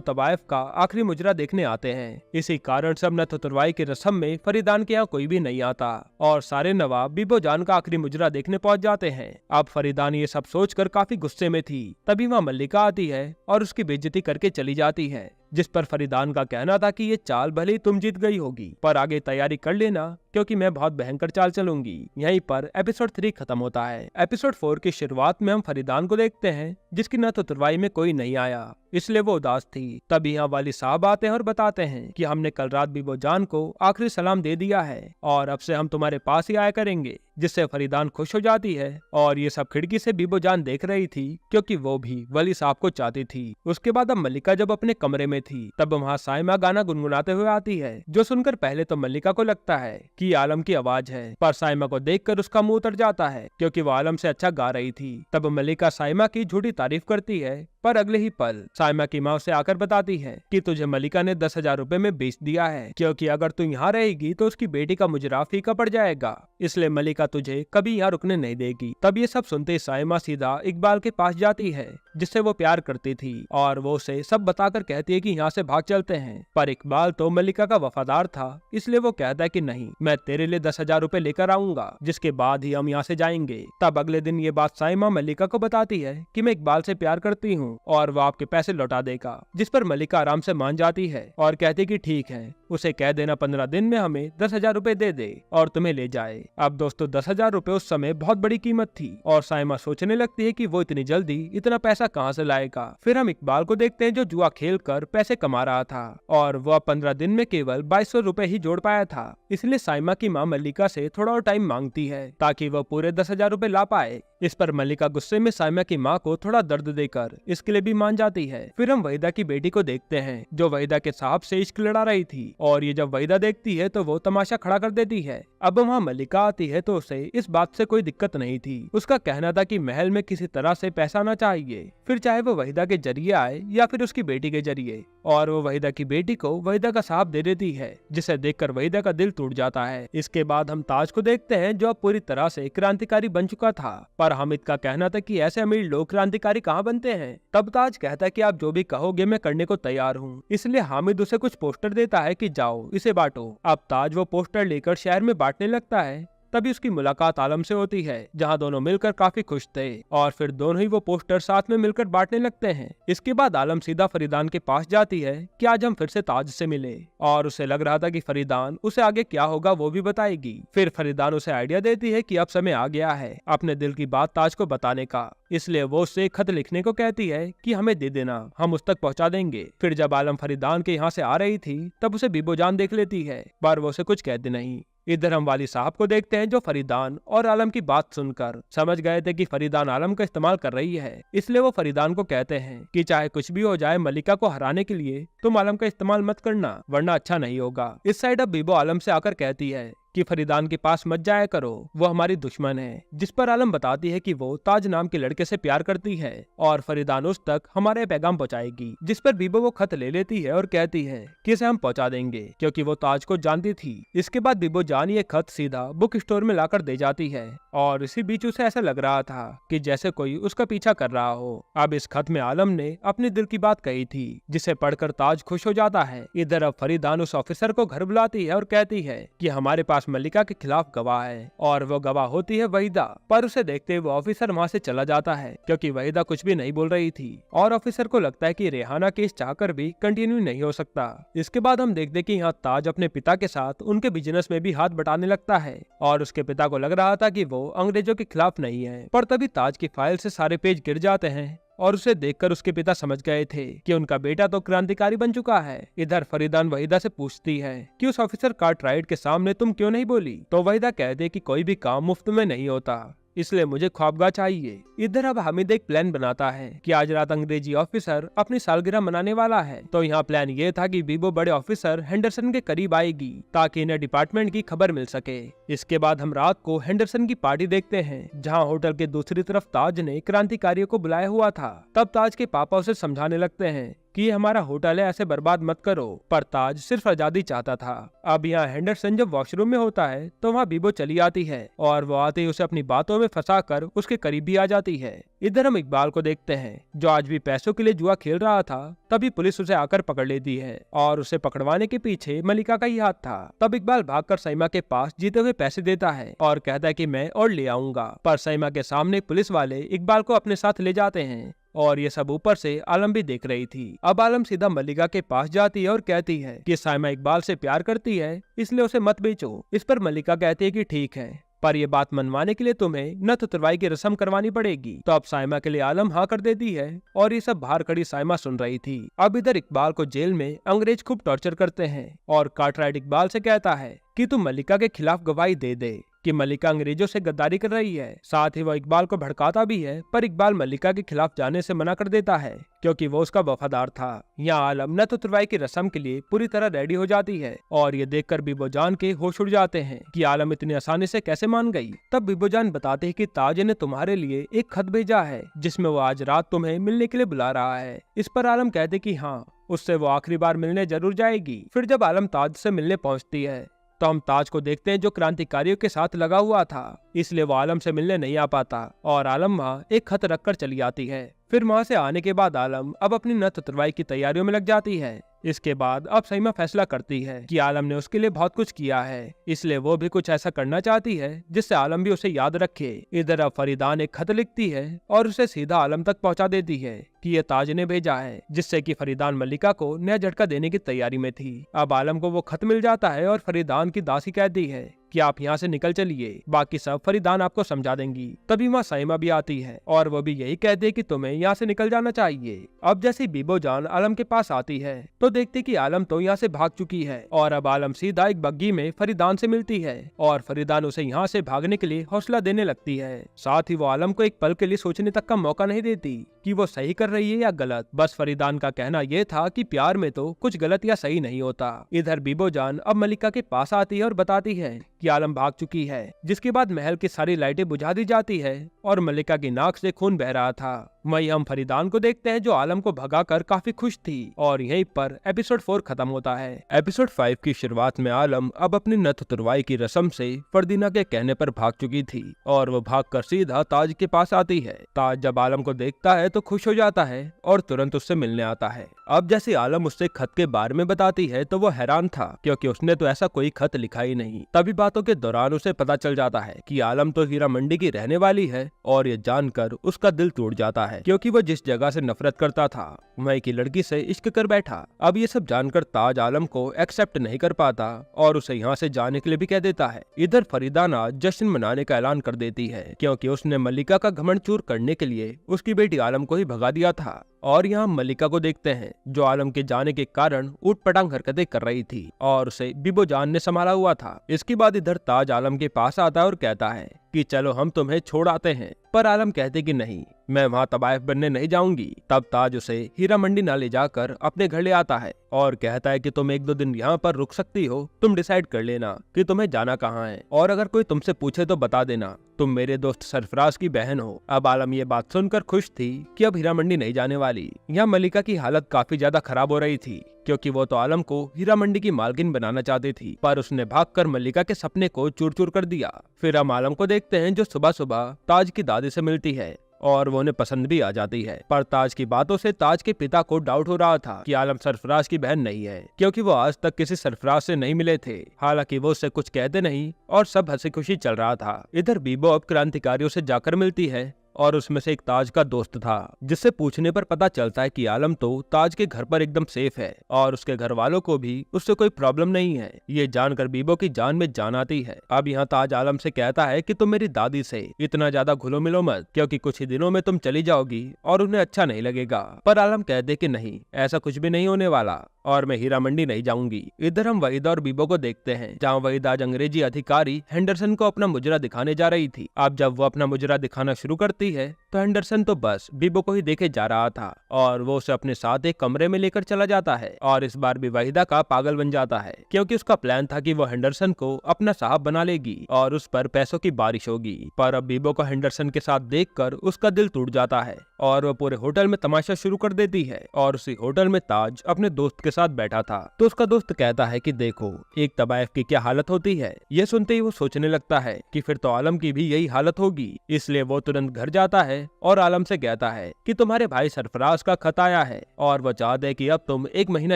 [SPEAKER 1] तबायफ का आखिरी मुजरा देखने आते हैं। इसी कारण सब नथ उतरवाई की रस्म में फरीदान के यहाँ कोई भी नहीं आता और सारे नवाब बीबो जान का आखिरी मुजरा देखने पहुंच जाते हैं। अब फरीदान ये सब सोचकर काफी गुस्से में थी। तभी वहाँ मल्लिका आती है और उसकी बेइज्जती करके चली जाती है, जिस पर फरीदान का कहना था कि ये चाल भले ही तुम जीत गई होगी, पर आगे तैयारी कर लेना क्योंकि मैं बहुत भयंकर चाल चलूंगी। यहीं पर एपिसोड 3 खत्म होता है। एपिसोड 4 की शुरुआत में हम फरीदान को देखते हैं, जिसकी नथ उतरवाई में कोई नहीं आया, इसलिए वो उदास थी। तभी यहाँ वाली साहब आते हैं और बताते हैं कि हमने कल रात बीबो जान को आखिरी सलाम दे दिया है और अब से हम तुम्हारे पास ही आया करेंगे, जिससे फरीदान खुश हो जाती है। और ये सब खिड़की से बीबो जान देख रही थी, क्योंकि वो भी वली साहब को चाहती थी। उसके बाद अब मल्लिका जब अपने कमरे में थी, तब वहाँ साइमा गाना गुनगुनाते हुए आती है, जो सुनकर पहले तो मल्लिका को लगता है कि आलम की आवाज है, पर साइमा को देखकर उसका मुंह उतर जाता है, क्योंकि वो आलम से अच्छा गा रही थी। तब मल्लिका साइमा की झूठी तारीफ करती है, पर अगले ही पल साइमा की माँ उसे आकर बताती है कि तुझे मल्लिका ने 10,000 रुपए में बेच दिया है, क्योंकि अगर तू यहाँ रहेगी तो उसकी बेटी का मुजरा फीका पड़ जाएगा, इसलिए मल्लिका तुझे कभी यहाँ रुकने नहीं देगी। तब ये सब सुनते साइमा सीधा इकबाल के पास जाती है, जिससे वो प्यार करती थी, और वो उसे सब बताकर कहती है कि यहाँ से भाग चलते हैं। पर इकबाल तो मल्लिका का वफादार था, इसलिए वो कहता है कि नहीं, मैं तेरे लिए 10,000 रुपए लेकर आऊंगा, जिसके बाद ही हम यहाँ से जाएंगे। तब अगले दिन ये बात साइमा मल्लिका को बताती है कि मैं इकबाल से प्यार करती हूँ और वो आपके पैसे लौटा देगा, जिस पर मल्लिका आराम से मान जाती है और कहती कि ठीक है, उसे कह देना 15 दिन में हमें 10,000 रुपए दे दे और तुम्हें ले जाए। अब दोस्तों 10,000 रुपए उस समय बहुत बड़ी कीमत थी और साइमा सोचने लगती है कि वो इतनी जल्दी इतना पैसा कहाँ से लाएगा। फिर हम इकबाल को देखते हैं, जो जुआ खेल कर पैसे कमा रहा था और वो 15 दिन में केवल 2200 रुपए ही जोड़ पाया था, इसलिए साइमा की माँ मल्लिका से थोड़ा और टाइम मांगती है ताकि वो पूरे 10,000 रुपए ला पाए। इस पर मल्लिका गुस्से में साइमा की माँ को थोड़ा दर्द देकर इसके लिए भी मान जाती है। फिर हम वहीदा की बेटी को देखते हैं, जो वहीदा के साहब से इश्क लड़ा रही थी, और ये जब वहीदा देखती है तो वो तमाशा खड़ा कर देती है। अब वहाँ मल्लिका आती है तो उसे इस बात से कोई दिक्कत नहीं थी। उसका कहना था कि महल में किसी तरह से पैसा आना चाहिए, फिर चाहे वो वहीदा के जरिए आए या फिर उसकी बेटी के जरिए, और वो वहीदा की बेटी को वहीदा का साहब दे देती है, जिसे देखकर वहीदा का दिल टूट जाता है। इसके बाद हम ताज को देखते हैं, जो अब पूरी तरह से क्रांतिकारी बन चुका था, पर हामिद का कहना था कि ऐसे अमीर लोग क्रांतिकारी कहाँ बनते हैं। तब ताज कहता है कि आप जो भी कहोगे मैं करने को तैयार हूँ, इसलिए हामिद उसे कुछ पोस्टर देता है कि जाओ इसे बांटो। अब ताज वो पोस्टर लेकर शहर में बांटने लगता है। तभी उसकी मुलाकात आलम से होती है, जहां दोनों मिलकर काफी खुश थे और फिर दोनों ही वो पोस्टर साथ में मिलकर बांटने लगते हैं। इसके बाद आलम सीधा फरीदान के पास जाती है कि आज हम फिर से ताज से मिले, और उसे लग रहा था कि फरीदान उसे आगे क्या होगा वो भी बताएगी। फिर फरीदान उसे आइडिया देती है कि अब समय आ गया है अपने दिल की बात ताज को बताने का, इसलिए वो उससे खत लिखने को कहती है कि हमें दे देना, हम उस तक पहुंचा देंगे। फिर जब आलम फरीदान के यहाँ से आ रही थी तब उसे बीबो जान देख लेती है, पर वो उसे कुछ कहती नहीं। इधर हम वाली साहब को देखते हैं, जो फरीदान और आलम की बात सुनकर समझ गए थे कि फरीदान आलम का इस्तेमाल कर रही है, इसलिए वो फरीदान को कहते हैं कि चाहे कुछ भी हो जाए, मल्लिका को हराने के लिए तुम आलम का इस्तेमाल मत करना, वरना अच्छा नहीं होगा। इस साइड अब बीबो आलम से आकर कहती है कि फरीदान के पास मत जाया करो, वो हमारी दुश्मन है, जिस पर आलम बताती है कि वो ताज नाम के लड़के से प्यार करती है और फरीदान उस तक हमारे पैगाम पहुंचाएगी, जिस पर बीबो वो खत ले लेती है और कहती है कि इसे हम पहुंचा देंगे, क्योंकि वो ताज को जानती थी। इसके बाद बीबो जान ये खत सीधा बुक स्टोर में लाकर दे जाती है और इसी बीच उसे ऐसा लग रहा था कि जैसे कोई उसका पीछा कर रहा हो। अब इस खत में आलम ने अपने दिल की बात कही थी, जिसे पढ़कर ताज खुश हो जाता है। इधर अब फरीदान उस ऑफिसर को घर बुलाती है और कहती है कि हमारे पास मल्लिका के खिलाफ गवाह है और वो गवाह होती है वहीदा। पर उसे देखते हुए ऑफिसर वहाँ से चला जाता है क्योंकि वहीदा कुछ भी नहीं बोल रही थी और ऑफिसर को लगता है कि रेहाना केस चाहकर भी कंटिन्यू नहीं हो सकता। इसके बाद हम देखते कि यहाँ ताज अपने पिता के साथ उनके बिजनेस में भी हाथ बटाने लगता है और उसके पिता को लग रहा था कि वो अंग्रेजों के खिलाफ नहीं है। पर तभी ताज की फाइल से सारे पेज गिर जाते हैं और उसे देखकर उसके पिता समझ गए थे कि उनका बेटा तो क्रांतिकारी बन चुका है। इधर फरीदान वहीदा से पूछती है कि उस ऑफिसर कार्टराइट के सामने तुम क्यों नहीं बोली, तो वहीदा कहते कि कोई भी काम मुफ्त में नहीं होता, इसलिए मुझे ख्वाबगह चाहिए। इधर अब हामिद एक प्लान बनाता है कि आज रात अंग्रेजी ऑफिसर अपनी सालगिरह मनाने वाला है, तो यहाँ प्लान ये था कि बीबो बड़े ऑफिसर हेंडरसन के करीब आएगी ताकि इन्हें डिपार्टमेंट की खबर मिल सके। इसके बाद हम रात को हेंडरसन की पार्टी देखते हैं जहाँ होटल के दूसरी तरफ ताज ने क्रांतिकारियों को बुलाया हुआ था। तब ताज के पापा उसे समझाने लगते हैं कि ये हमारा होटल है, ऐसे बर्बाद मत करो, पर ताज सिर्फ आजादी चाहता था। अब यहाँ हेंडरसन जब वॉशरूम में होता है तो वहाँ बीबो चली आती है और वो आते ही उसे अपनी बातों में फंसाकर उसके करीब भी आ जाती है। इधर हम इकबाल को देखते हैं जो आज भी पैसों के लिए जुआ खेल रहा था। तभी पुलिस उसे आकर पकड़ लेती है और उसे पकड़वाने के पीछे मलिका का ही हाथ था। तब इकबाल भागकर सईमा के पास जीते हुए पैसे देता है और कहता है कि मैं और ले आऊंगा, पर सईमा के सामने पुलिस वाले इकबाल को अपने साथ ले जाते हैं और ये सब ऊपर से आलम भी देख रही थी। अब आलम सीधा मल्लिका के पास जाती है और कहती है कि साइमा इकबाल से प्यार करती है, इसलिए उसे मत बेचो। इस पर मल्लिका कहती है कि ठीक है, पर ये बात मनवाने के लिए तुम्हें नथ उतरवाई की रस्म करवानी पड़ेगी। तो अब साइमा के लिए आलम हाँ कर देती है और ये सब बाहर खड़ी साइमा सुन रही थी। अब इधर इकबाल को जेल में अंग्रेज खूब टॉर्चर करते हैं और कार्टराइट इकबाल से कहता है कि तू मल्लिका के खिलाफ गवाही दे दे कि मल्लिका अंग्रेजों से गद्दारी कर रही है। साथ ही वो इकबाल को भड़काता भी है, पर इकबाल मल्लिका के खिलाफ जाने से मना कर देता है क्योंकि वो उसका वफादार था। यहाँ आलम नथ उतरवाई की रस्म के लिए पूरी तरह रेडी हो जाती है और ये देखकर बीबोजान के होश उड़ जाते हैं कि आलम इतनी आसानी से कैसे मान गई। तब बीबोजान बताते हैं कि ताज ने तुम्हारे लिए एक खत भेजा है जिसमें वो आज रात तुम्हें मिलने के लिए बुला रहा है। इस पर आलम कहते कि हाँ, उससे वो आखिरी बार मिलने जरूर जाएगी। फिर जब आलम ताज से मिलने पहुँचती है तो हम ताज को देखते हैं जो क्रांतिकारियों के साथ लगा हुआ था, इसलिए वो आलम से मिलने नहीं आ पाता और आलम वहाँ एक खत रखकर चली आती है। फिर वहाँ से आने के बाद आलम अब अपनी नथ उतरवाई की तैयारियों में लग जाती है। इसके बाद अब सईमा फैसला करती है कि आलम ने उसके लिए बहुत कुछ किया है, इसलिए वो भी कुछ ऐसा करना चाहती है जिससे आलम भी उसे याद रखे। इधर अब फरीदान एक खत लिखती है और उसे सीधा आलम तक पहुंचा देती है कि ये ताज ने भेजा है, जिससे कि फरीदान मल्लिका को नया झटका देने की तैयारी में थी। अब आलम को वो खत मिल जाता है और फरीदान की दासी कहती है कि आप यहाँ से निकल चलिए, बाकी सब फरीदान आपको समझा देंगी। तभी वहाँ साइमा भी आती है और वो भी यही कहती है कि तुम्हें यहाँ से निकल जाना चाहिए। अब जैसे बीबोजान आलम के पास आती है तो देखती कि आलम तो यहाँ से भाग चुकी है और अब आलम सीधा एक बग्गी में फरीदान से मिलती है और फरीदान उसे यहाँ से भागने के लिए हौसला देने लगती है। साथ ही वो आलम को एक पल के लिए सोचने तक का मौका नहीं देती कि वो सही कर रही है या गलत। बस फरीदान का कहना यह था कि प्यार में तो कुछ गलत या सही नहीं होता। इधर बीबोजान अब मल्लिका के पास आती है और बताती है कि आलम भाग चुकी है, जिसके बाद महल की सारी लाइटें बुझा दी जाती है और मल्लिका की नाक से खून बह रहा था। वहीं हम फरीदान को देखते हैं जो आलम को भगाकर काफी खुश थी और यहीं पर एपिसोड 4 खत्म होता है। एपिसोड 5 की शुरुआत में आलम अब अपनी नथ उतरवाई की रस्म से फरदीना के कहने पर भाग चुकी थी और वो भागकर सीधा ताज के पास आती है। ताज जब आलम को देखता है तो खुश हो जाता है और तुरंत उससे मिलने आता है। अब जैसे आलम उससे खत के बारे में बताती है तो वो हैरान था क्योंकि उसने तो ऐसा कोई खत लिखा ही नहीं। तभी बातों के दौरान उसे पता चल जाता है कि आलम तो हीरा मंडी की रहने वाली है और ये जानकर उसका दिल टूट जाता है क्योंकि वो जिस जगह से नफरत करता था वहीं की लड़की से इश्क कर बैठा। अब ये सब जानकर ताज आलम को एक्सेप्ट नहीं कर पाता और उसे यहाँ से जाने के लिए भी कह देता है। इधर फरीदाना जश्न मनाने का ऐलान कर देती है क्योंकि उसने मल्लिका का घमंड चूर करने के लिए उसकी बेटी आलम को ही भगा दिया था। और यहाँ मल्लिका को देखते हैं जो आलम के जाने के कारण ऊटपटांग हरकतें कर रही थी और उसे बीबोजान ने संभाला हुआ था। इसके बाद इधर ताज आलम के पास आता है और कहता है कि चलो हम तुम्हें छोड़ आते हैं, पर आलम कहते कि नहीं, मैं वहाँ तबायफ बनने नहीं जाऊंगी। तब ताज उसे हीरा मंडी ना ले जाकर अपने घर ले आता है और कहता है कि तुम 1-2 दिन यहाँ पर रुक सकती हो, तुम डिसाइड कर लेना कि तुम्हें जाना कहाँ है और अगर कोई तुमसे पूछे तो बता देना तुम मेरे दोस्त सरफराज की बहन हो। अब आलम ये बात सुनकर खुश थी कि अब हीरा मंडी नहीं जाने वाली। यहाँ मल्लिका की हालत काफी ज्यादा खराब हो रही थी क्योंकि वो तो आलम को हीरा मंडी की मालकिन बनाना चाहती थी, पर उसने भागकर मल्लिका के सपने को चूर चूर कर दिया। फिर हम आलम को देखते हैं जो सुबह सुबह ताज की दादी से मिलती है और वो उन्हें पसंद भी आ जाती है। पर ताज की बातों से ताज के पिता को डाउट हो रहा था कि आलम सरफराज की बहन नहीं है, क्योंकि वो आज तक किसी सरफराज से नहीं मिले थे। हालांकि वो उससे कुछ कहते नहीं और सब हंसी खुशी चल रहा था। इधर बीबो अब क्रांतिकारियों से जाकर मिलती है और उसमें से एक ताज का दोस्त था, जिससे पूछने पर पता चलता है कि आलम तो ताज के घर पर एकदम सेफ है और उसके घर वालों को भी उससे कोई प्रॉब्लम नहीं है। ये जानकर बीबो की जान में जान आती है। अब यहाँ ताज आलम से कहता है कि तुम मेरी दादी से इतना ज्यादा घुलो मिलो मत, क्योंकि कुछ ही दिनों में तुम चली जाओगी और उन्हें अच्छा नहीं लगेगा। पर आलम कह दे कि नहीं, ऐसा कुछ भी नहीं होने वाला और मैं हीरा मंडी नहीं जाऊंगी। इधर हम वहीदा और बीबो को देखते हैं, जहाँ वहीदा आज अंग्रेजी अधिकारी हेंडरसन को अपना मुजरा दिखाने जा रही थी। अब जब वो अपना मुजरा दिखाना शुरू करती है तो हेंडरसन तो बस बीबो को ही देखे जा रहा था और वो उसे अपने साथ एक कमरे में लेकर चला जाता है। और इस बार भी वहीदा का पागल बन जाता है, क्योंकि उसका प्लान था कि वो हेंडरसन को अपना साहब बना लेगी और उस पर पैसों की बारिश होगी। पर अब बीबो को हेंडरसन के साथ देखकर उसका दिल टूट जाता है और वो पूरे होटल में तमाशा शुरू कर देती है। और उसी होटल में ताज अपने दोस्त के साथ बैठा था तो उसका दोस्त कहता है कि देखो एक तबायफ की क्या हालत होती है। ये सुनते ही वो सोचने लगता है कि फिर तो आलम की भी यही हालत होगी। इसलिए वो तुरंत घर जाता है और आलम से कहता है कि तुम्हारे भाई सरफराज का खत आया है और वो चाहते हैं कि अब तुम 1 महीना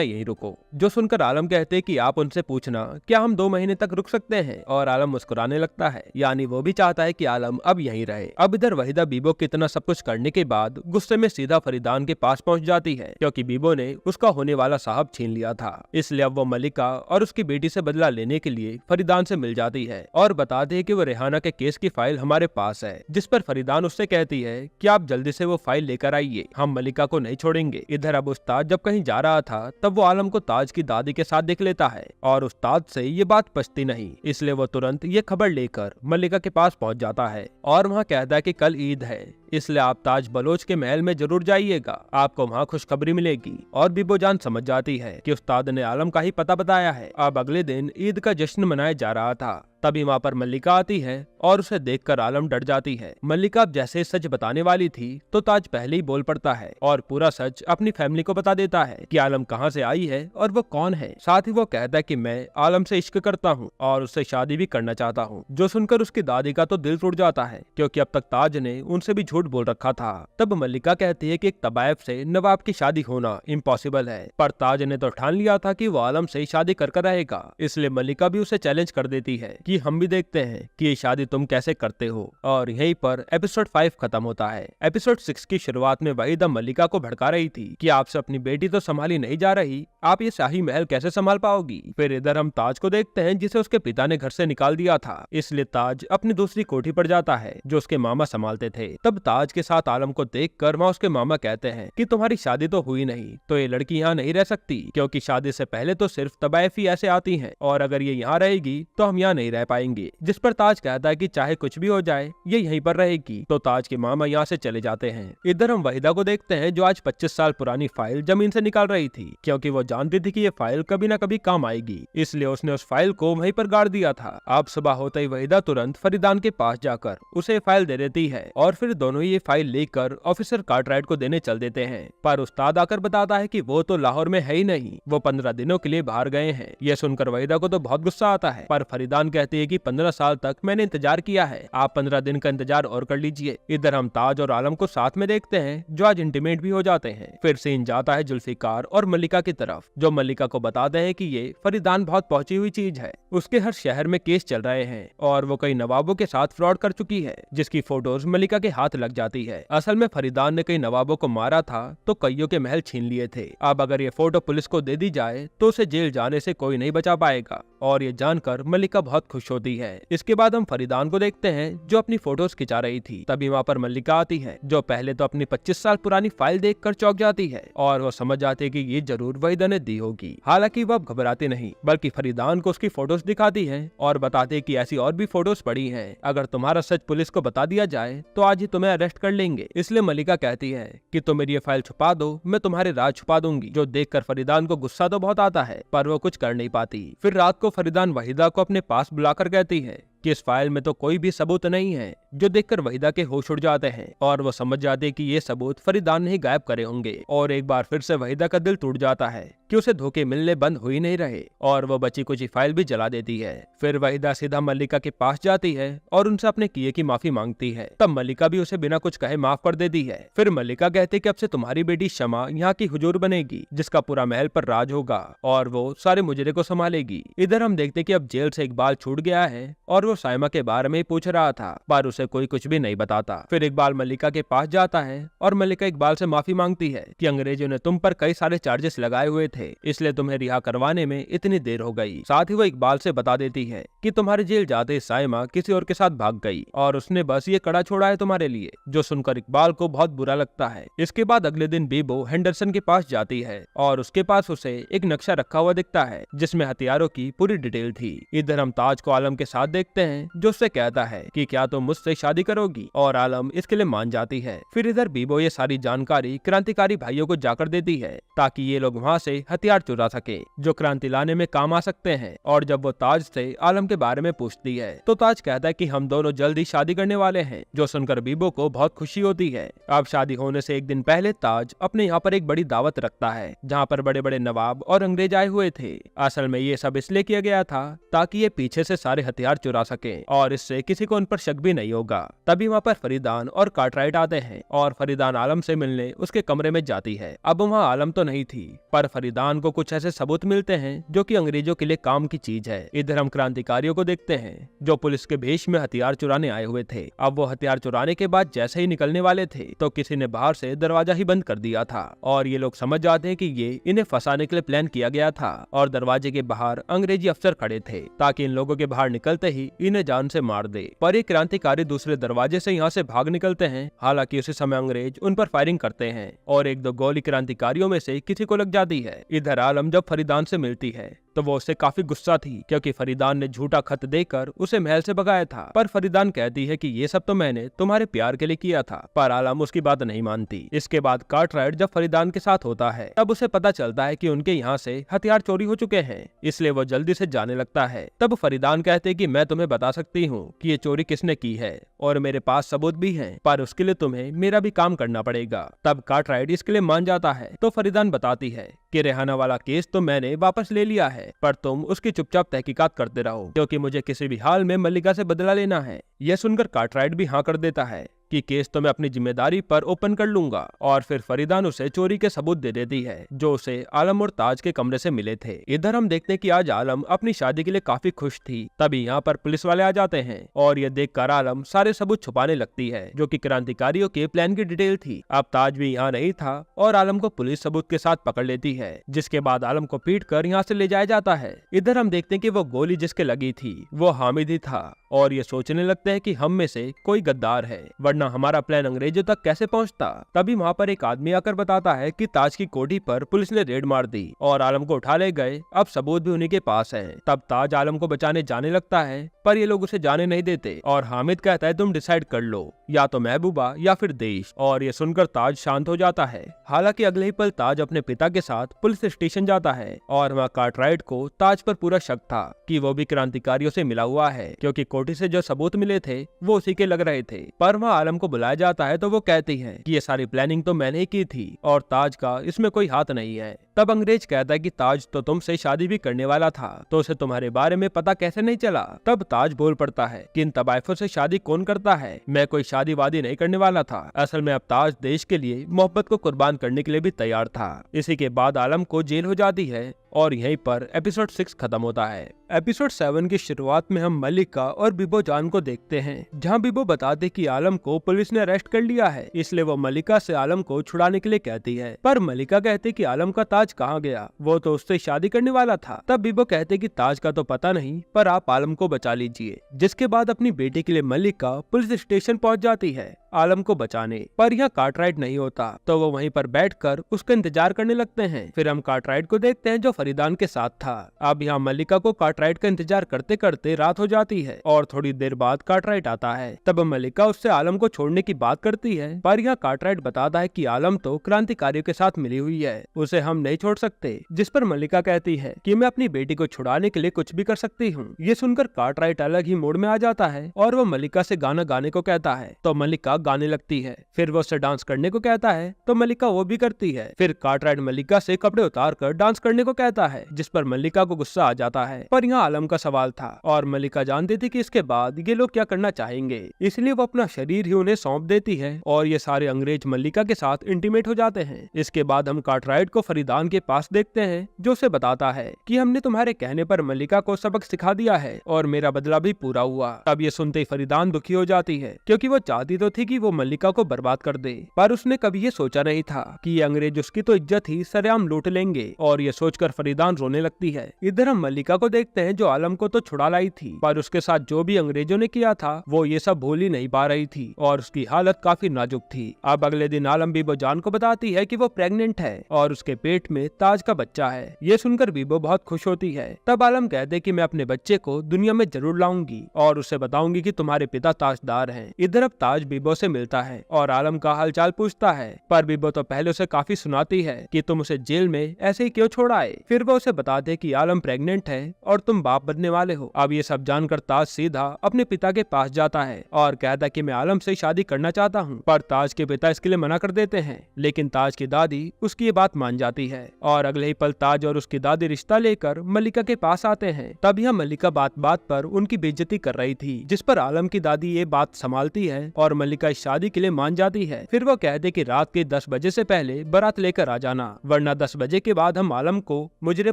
[SPEAKER 1] यहीं रुको। जो सुनकर आलम कहते हैं कि आप उनसे पूछना क्या हम 2 महीने तक रुक सकते हैं। और आलम मुस्कुराने लगता है, यानी वो भी चाहता है कि आलम अब यहीं रहे। अब इधर वहीदा बीबो की इतना सब कुछ करने के बाद गुस्से में सीधा फरीदान के पास पहुंच जाती है, क्योंकि बीबो ने उसका होने वाला साहब छीन लिया था। इसलिए अब वो मलिका और उसकी बेटी से बदला लेने के लिए फरीदान से मिल जाती है और बताती है कि वो रेहाना के केस की फाइल हमारे पास है। जिस पर फरीदान उससे कहती है कि आप जल्दी से वो फाइल लेकर आइए, हम मलिका को नहीं छोड़ेंगे। इधर अब उस्ताद जब कहीं जा रहा था तब वो आलम को ताज की दादी के साथ देख लेता है और उस्ताद से ये बात पचती नहीं, इसलिए वो तुरंत ये खबर लेकर मलिका के पास पहुंच जाता है और वहाँ कहता है कि कल ईद है, इसलिए आप ताज बलोच के महल में जरूर जाइएगा, आपको वहाँ खुशखबरी मिलेगी। और बीबो जान समझ जाती है कि उस्ताद ने आलम का ही पता बताया है। अब अगले दिन ईद का जश्न मनाया जा रहा था, तभी वहाँ पर मल्लिका आती है और उसे देखकर आलम डर जाती है। मल्लिका अब जैसे सच बताने वाली थी तो ताज पहले ही बोल पड़ता है और पूरा सच अपनी फैमिली को बता देता है कि आलम कहाँ से आई है और वो कौन है। साथ ही वो कहता है कि मैं आलम से इश्क करता हूँ और उससे शादी भी करना चाहता हूँ। जो सुनकर उसकी दादी का तो दिल टूट जाता है, क्योंकि अब तक ताज ने उनसे भी झूठ बोल रखा था। तब मल्लिका कहती है कि एक तबायफ से नवाब की शादी होना इम्पॉसिबल है, पर ताज ने तो ठान लिया था कि वो आलम से शादी कर रहेगा। इसलिए मल्लिका भी उसे चैलेंज कर देती है कि हम भी देखते हैं कि ये शादी तुम कैसे करते हो। और यहीं पर एपिसोड 5 खत्म होता है। एपिसोड 6 की शुरुआत में वहीदा मल्लिका को भड़का रही थी कि आपसे अपनी बेटी तो संभाली नहीं जा रही, आप ये शाही महल कैसे संभाल पाओगी। फिर इधर हम ताज को देखते हैं जिसे उसके पिता ने घर से निकाल दिया था, इसलिए ताज अपनी दूसरी कोठी पर जाता है जो उसके मामा संभालते थे। तब ताज के साथ आलम को देखकर वहाँ उसके मामा कहते हैं कि तुम्हारी शादी तो हुई नहीं तो ये लड़की यहाँ नहीं रह सकती, क्योंकि शादी से पहले तो सिर्फ तबायफ ही ऐसे आती हैं और अगर ये यहाँ रहेगी तो हम यहाँ नहीं रह पाएंगे। जिस पर ताज कहता है कि चाहे कुछ भी हो जाए ये यहीं पर रहेगी। तो ताज के मामा यहाँ से चले जाते हैं। इधर हम वहीदा को देखते हैं जो आज 25 साल पुरानी फाइल जमीन से निकाल रही थी, क्योंकि वो जानती थी कि ये फाइल कभी ना कभी काम आएगी, इसलिए उसने उस फाइल को वहीं पर गाड़ दिया था। अब सुबह होते ही वहीदा तुरंत फरीदान के पास जाकर उसे फाइल दे देती है और फिर दोनों ये फाइल लेकर ऑफिसर कार्टराइट को देने चल देते हैं। पर उस्ताद आकर बताता है कि वो तो लाहौर में है ही नहीं, वो 15 दिनों के लिए बाहर गए हैं। यह सुनकर वहीदा को तो बहुत गुस्सा आता है, पर फरीदान कहती है कि 15 साल तक मैंने इंतजार किया है, आप 15 दिन का इंतजार और कर लीजिए। इधर हम ताज और आलम को साथ में देखते हैं जो आज इंटीमेट भी हो जाते हैं। फिर सीन जाता है जुल्फिकार और मल्लिका की तरफ, जो मल्लिका को बताते हैं कि ये फरीदान बहुत पहुंची हुई चीज है, उसके हर शहर में केस चल रहे हैं और वो कई नवाबों के साथ फ्रॉड कर चुकी है, जिसकी फोटोज मल्लिका के हाथ लग जाती है। असल में फरीदान ने कई नवाबों को मारा था तो कईयों के महल छीन लिए थे। अब अगर ये फोटो पुलिस को दे दी जाए तो उसे जेल जाने से कोई नहीं बचा पाएगा और ये जानकर मल्लिका बहुत खुश होती है। इसके बाद हम फरीदान को देखते हैं जो अपनी फोटोज खिंचा रही थी। तभी वहाँ पर मल्लिका आती है जो पहले तो अपनी 25 साल पुरानी फाइल देखकर चौंक जाती है और वो समझ जाती है कि ये जरूर वहीदा ने दी होगी। हालांकि वो अब घबराती नहीं बल्कि फरीदान को उसकी फोटोज दिखाती है और बताती है कि ऐसी और भी फोटोज पड़ी हैं, अगर तुम्हारा सच पुलिस को बता दिया जाए तो आज ही तुम्हें अरेस्ट कर लेंगे। इसलिए मल्लिका कहती है कि तुम मेरी ये फाइल छुपा दो, मैं तुम्हारे राज छुपा दूंगी। जो देखकर फरीदान को गुस्सा तो बहुत आता है पर वो कुछ कर नहीं पाती। फिर रात को फरीदान वहीदा को अपने पास बुलाकर कहती है कि इस फाइल में तो कोई भी सबूत नहीं है, जो देखकर वहीदा के होश उड़ जाते हैं और वो समझ जाते कि ये सबूत फरीदान ने ही गायब करे होंगे। और एक बार फिर से वहीदा का दिल टूट जाता है कि उसे धोखे मिलने बंद हो ही नहीं रहे और वो बची कुछ फाइल भी जला देती है। फिर वहीदा सीधा मल्लिका के पास जाती है और उनसे अपने किए की माफी मांगती है। तब मल्लिका भी उसे बिना कुछ कहे माफ कर देती है। फिर मल्लिका कहती है कि अब से तुम्हारी बेटी शमा यहाँ की हुजूर बनेगी, जिसका पूरा महल पर राज होगा और वो सारे मुजरे को संभालेगी। इधर हम देखते कि अब जेल से इकबाल छूट गया है और वो साइमा के बारे में पूछ रहा था, पर उसे कोई कुछ भी नहीं बताता। फिर इकबाल मल्लिका के पास जाता है और मल्लिका इकबाल से माफी मांगती है कि अंग्रेजों ने तुम पर कई सारे चार्जेस लगाए हुए थे, इसलिए तुम्हें रिहा करवाने में इतनी देर हो गई। साथ ही वो इकबाल से बता देती है कि तुम्हारे जेल जाते साइमा किसी और के साथ भाग गई और उसने बस ये कड़ा छोड़ा है तुम्हारे लिए, जो सुनकर इकबाल को बहुत बुरा लगता है। इसके बाद अगले दिन बीबो हेंडरसन के पास जाती है और उसके पास उसे एक नक्शा रखा हुआ दिखता है जिसमें हथियारों की पूरी डिटेल थी। इधर हम ताज को आलम के साथ देखते हैं, जो उससे कहता है कि क्या तुम मुझसे शादी करोगी, और आलम इसके लिए मान जाती है। फिर इधर बीबो ये सारी जानकारी क्रांतिकारी भाइयों को जाकर देती है ताकि ये लोग वहाँ से हथियार चुरा सके जो क्रांति लाने में काम आ सकते हैं। और जब वो ताज से आलम के बारे में पूछती है तो ताज कहता है कि हम दोनों जल्द ही शादी करने वाले हैं, जो सुनकर बीबो को बहुत खुशी होती है। अब शादी होने से एक दिन पहले ताज अपने यहाँ पर एक बड़ी दावत रखता है जहाँ पर बड़े बड़े नवाब और अंग्रेज आए हुए थे। असल में ये सब इसलिए किया गया था ताकि ये पीछे से सारे हथियार चुरा सके और इससे किसी को उन पर शक भी नहीं होगा। तभी वहाँ पर फरीदान और कार्टराइट आते हैं और फरीदान आलम से मिलने उसके कमरे में जाती है। अब वहाँ आलम तो नहीं थी, पर फरीदान को कुछ ऐसे सबूत मिलते हैं जो कि अंग्रेजों के लिए काम की चीज है। इधर हम क्रांतिकारियों को देखते हैं जो पुलिस के भेष में हथियार चुराने आए हुए थे। अब वो हथियार चुराने के बाद जैसे ही निकलने वाले थे तो किसी ने बाहर से दरवाजा ही बंद कर दिया था और ये लोग समझ जाते हैं कि ये इन्हें फंसाने के लिए प्लान किया गया था। और दरवाजे के बाहर अंग्रेजी अफसर खड़े थे ताकि इन लोगों के बाहर निकलते ही इन्हें जान से मार दे। पर ये क्रांतिकारी दूसरे दरवाजे से यहाँ से भाग निकलते हैं। हालांकि उसी समय अंग्रेज उन पर फायरिंग करते हैं और एक दो गोली क्रांतिकारियों में से किसी को लग जाती है। इधर आलम जब फरीदान से मिलती है तो वो उससे काफी गुस्सा थी क्योंकि फरीदान ने झूठा खत देकर उसे महल से भगाया था। पर फरीदान कहती है कि ये सब तो मैंने तुम्हारे प्यार के लिए किया था, पर आलम उसकी बात नहीं मानती। इसके बाद कार्टराइट जब फरीदान के साथ होता है तब उसे पता चलता है कि उनके यहाँ से हथियार चोरी हो चुके हैं, इसलिए वो जल्दी से जाने लगता है। तब फरीदान कहते हैं कि मैं तुम्हें बता सकती हूँ कि ये चोरी किसने की है और मेरे पास सबूत भी हैं, पर उसके लिए तुम्हें मेरा भी काम करना पड़ेगा। तब कार्टराइट इसके लिए मान जाता है तो फरीदान बताती है कि रेहाना वाला केस तो मैंने वापस ले लिया है, पर तुम उसकी चुपचाप तहकीकात करते रहो क्योंकि मुझे किसी भी हाल में मल्लिका से बदला लेना है। यह सुनकर कार्टराइट भी हाँ कर देता है कि केस तो मैं अपनी जिम्मेदारी पर ओपन कर लूंगा। और फिर फरीदान उसे चोरी के सबूत दे देती है जो उसे आलम और ताज के कमरे से मिले थे। इधर हम देखते हैं कि आज आलम अपनी शादी के लिए काफी खुश थी। तभी यहाँ पर पुलिस वाले आ जाते हैं और ये देखकर आलम सारे सबूत छुपाने लगती है जो कि क्रांतिकारियों के प्लान की डिटेल थी। अब ताज भी यहाँ नहीं था और आलम को पुलिस सबूत के साथ पकड़ लेती है, जिसके बाद आलम को पीट कर यहाँ से ले जाया जाता है। इधर हम देखते हैं कि वो गोली जिसके लगी थी वो हामिद ही था और ये सोचने लगते हैं कि हम में से कोई गद्दार है, वरना हमारा प्लान अंग्रेजों तक कैसे पहुंचता। तभी वहाँ पर एक आदमी आकर बताता है कि ताज की कोठी पर पुलिस ने रेड मार दी और आलम को उठा ले गए। अब सबूत भी उन्हीं के पास है। तब ताज आलम को बचाने जाने लगता है, पर ये लोग उसे जाने नहीं देते और हामिद कहता है तुम डिसाइड कर लो, या तो महबूबा या फिर देश। और ये सुनकर ताज शांत हो जाता है। हालांकि अगले ही पल ताज अपने पिता के साथ पुलिस स्टेशन जाता है और वहाँ कार्टराइट को ताज पर पूरा शक था कि वो भी क्रांतिकारियों से मिला हुआ है, क्योंकि कोठी से जो सबूत मिले थे वो उसी के लग रहे थे। पर वहाँ आलम को बुलाया जाता है तो वो कहती है कि ये सारी प्लानिंग तो मैंने ही की थी और ताज का इसमें कोई हाथ नहीं है। तब अंग्रेज कहता है कि ताज तो तुमसे शादी भी करने वाला था, तो उसे तुम्हारे बारे में पता कैसे नहीं चला। तब ताज बोल पड़ता है कि इन तबाइफों से शादी कौन करता है, मैं कोई शादी वादी नहीं करने वाला था। असल में अब ताज देश के लिए मोहब्बत को कुर्बान करने के लिए भी तैयार था। इसी के बाद आलम को जेल हो जाती है और यहीं पर एपिसोड 6 खत्म होता है। एपिसोड 7 की शुरुआत में हम मल्लिका और बिबो जान को देखते हैं, जहां बिबो बताते कि आलम को पुलिस ने अरेस्ट कर लिया है, इसलिए वो मल्लिका से आलम को छुड़ाने के लिए कहती है। पर मल्लिका कहते कि आलम का ताज कहाँ गया, वो तो उससे शादी करने वाला था। तब बिबो कहते कि ताज का तो पता नहीं, पर आप आलम को बचा लीजिए। जिसके बाद अपनी बेटी के लिए मल्लिका पुलिस स्टेशन पहुँच जाती है आलम को बचाने, पर यहाँ कार्टराइट नहीं होता तो वो वहीं पर बैठकर उसका इंतजार करने लगते हैं। फिर हम कार्टराइट को देखते हैं जो फरीदान के साथ था। अब यहाँ मल्लिका को कार्टराइट का इंतजार करते करते रात हो जाती है और थोड़ी देर बाद कार्टराइट आता है। तब मल्लिका उससे आलम को छोड़ने की बात करती है, पर यहाँ कार्टराइट बताता है कि आलम तो क्रांतिकारियों के साथ मिली हुई है, उसे हम नहीं छोड़ सकते। जिस पर मल्लिका कहती है कि मैं अपनी बेटी को छुड़ाने के लिए कुछ भी कर सकती हूँ। ये सुनकर कार्टराइट अलग ही मूड में आ जाता है और वो मल्लिका से गाना गाने को कहता है तो मल्लिका गाने लगती है। फिर वो उससे डांस करने को कहता है तो मल्लिका वो भी करती है। फिर कार्टराइट मल्लिका से कपड़े उतार कर डांस करने को कहता है, जिस पर मल्लिका को गुस्सा आ जाता है। पर यहाँ आलम का सवाल था और मल्लिका जानती थी कि इसके बाद ये लोग क्या करना चाहेंगे, इसलिए वो अपना शरीर ही उन्हें सौंप देती है और ये सारे अंग्रेज मल्लिका के साथ इंटीमेट हो जाते हैं। इसके बाद हम कार्टराइट को फरीदान के पास देखते हैं जो उसे बताता है कि हमने तुम्हारे कहने पर मल्लिका को सबक सिखा दिया है और मेरा बदला भी पूरा हुआ। तब ये सुनते ही फरीदान दुखी हो जाती है क्योंकि वो चाहती तो थी कि वो मल्लिका को बर्बाद कर दे, पर उसने कभी ये सोचा नहीं था कि ये अंग्रेज उसकी तो इज्जत ही सरेआम लूट लेंगे और ये सोचकर फरीदान रोने लगती है। इधर हम मल्लिका को देखते हैं जो आलम को तो छुड़ा लाई थी, पर उसके साथ जो भी अंग्रेजों ने किया था वो ये सब भूल ही नहीं पा रही थी और उसकी हालत काफी नाजुक थी। अब अगले दिन आलम बीबो जान को बताती है कि वो प्रेग्नेंट है और उसके पेट में ताज का बच्चा है। ये सुनकर बीबो बहुत खुश होती है। तब आलम कहते कि मैं अपने बच्चे को दुनिया में जरूर लाऊंगी और उसे बताऊंगी कि तुम्हारे पिता ताजदार हैं। इधर अब ताज बीबो से मिलता है और आलम का हालचाल पूछता है, पर बीबो तो पहले उसे काफी सुनाती है कि तुम उसे जेल में ऐसे ही क्यों छोड़ाए। फिर वो उसे बताते कि आलम प्रेग्नेंट है और तुम बाप बनने वाले हो। अब ये सब जानकर ताज सीधा अपने पिता के पास जाता है और कहता कि मैं आलम से शादी करना चाहता हूँ, पर ताज के पिता इसके लिए मना कर देते हैं। लेकिन ताज की दादी उसकी ये बात मान जाती है और अगले ही पल ताज और उसकी दादी रिश्ता लेकर मल्लिका के पास आते हैं। तब यह मल्लिका बात बात पर उनकी बेइज्जती कर रही थी, जिस पर आलम की दादी ये बात संभालती है और मल्लिका इस शादी के लिए मान जाती है। फिर वो कहते कि रात के 10 बजे से पहले बारात लेकर आ जाना, वरना 10 बजे के बाद हम आलम को मुजरे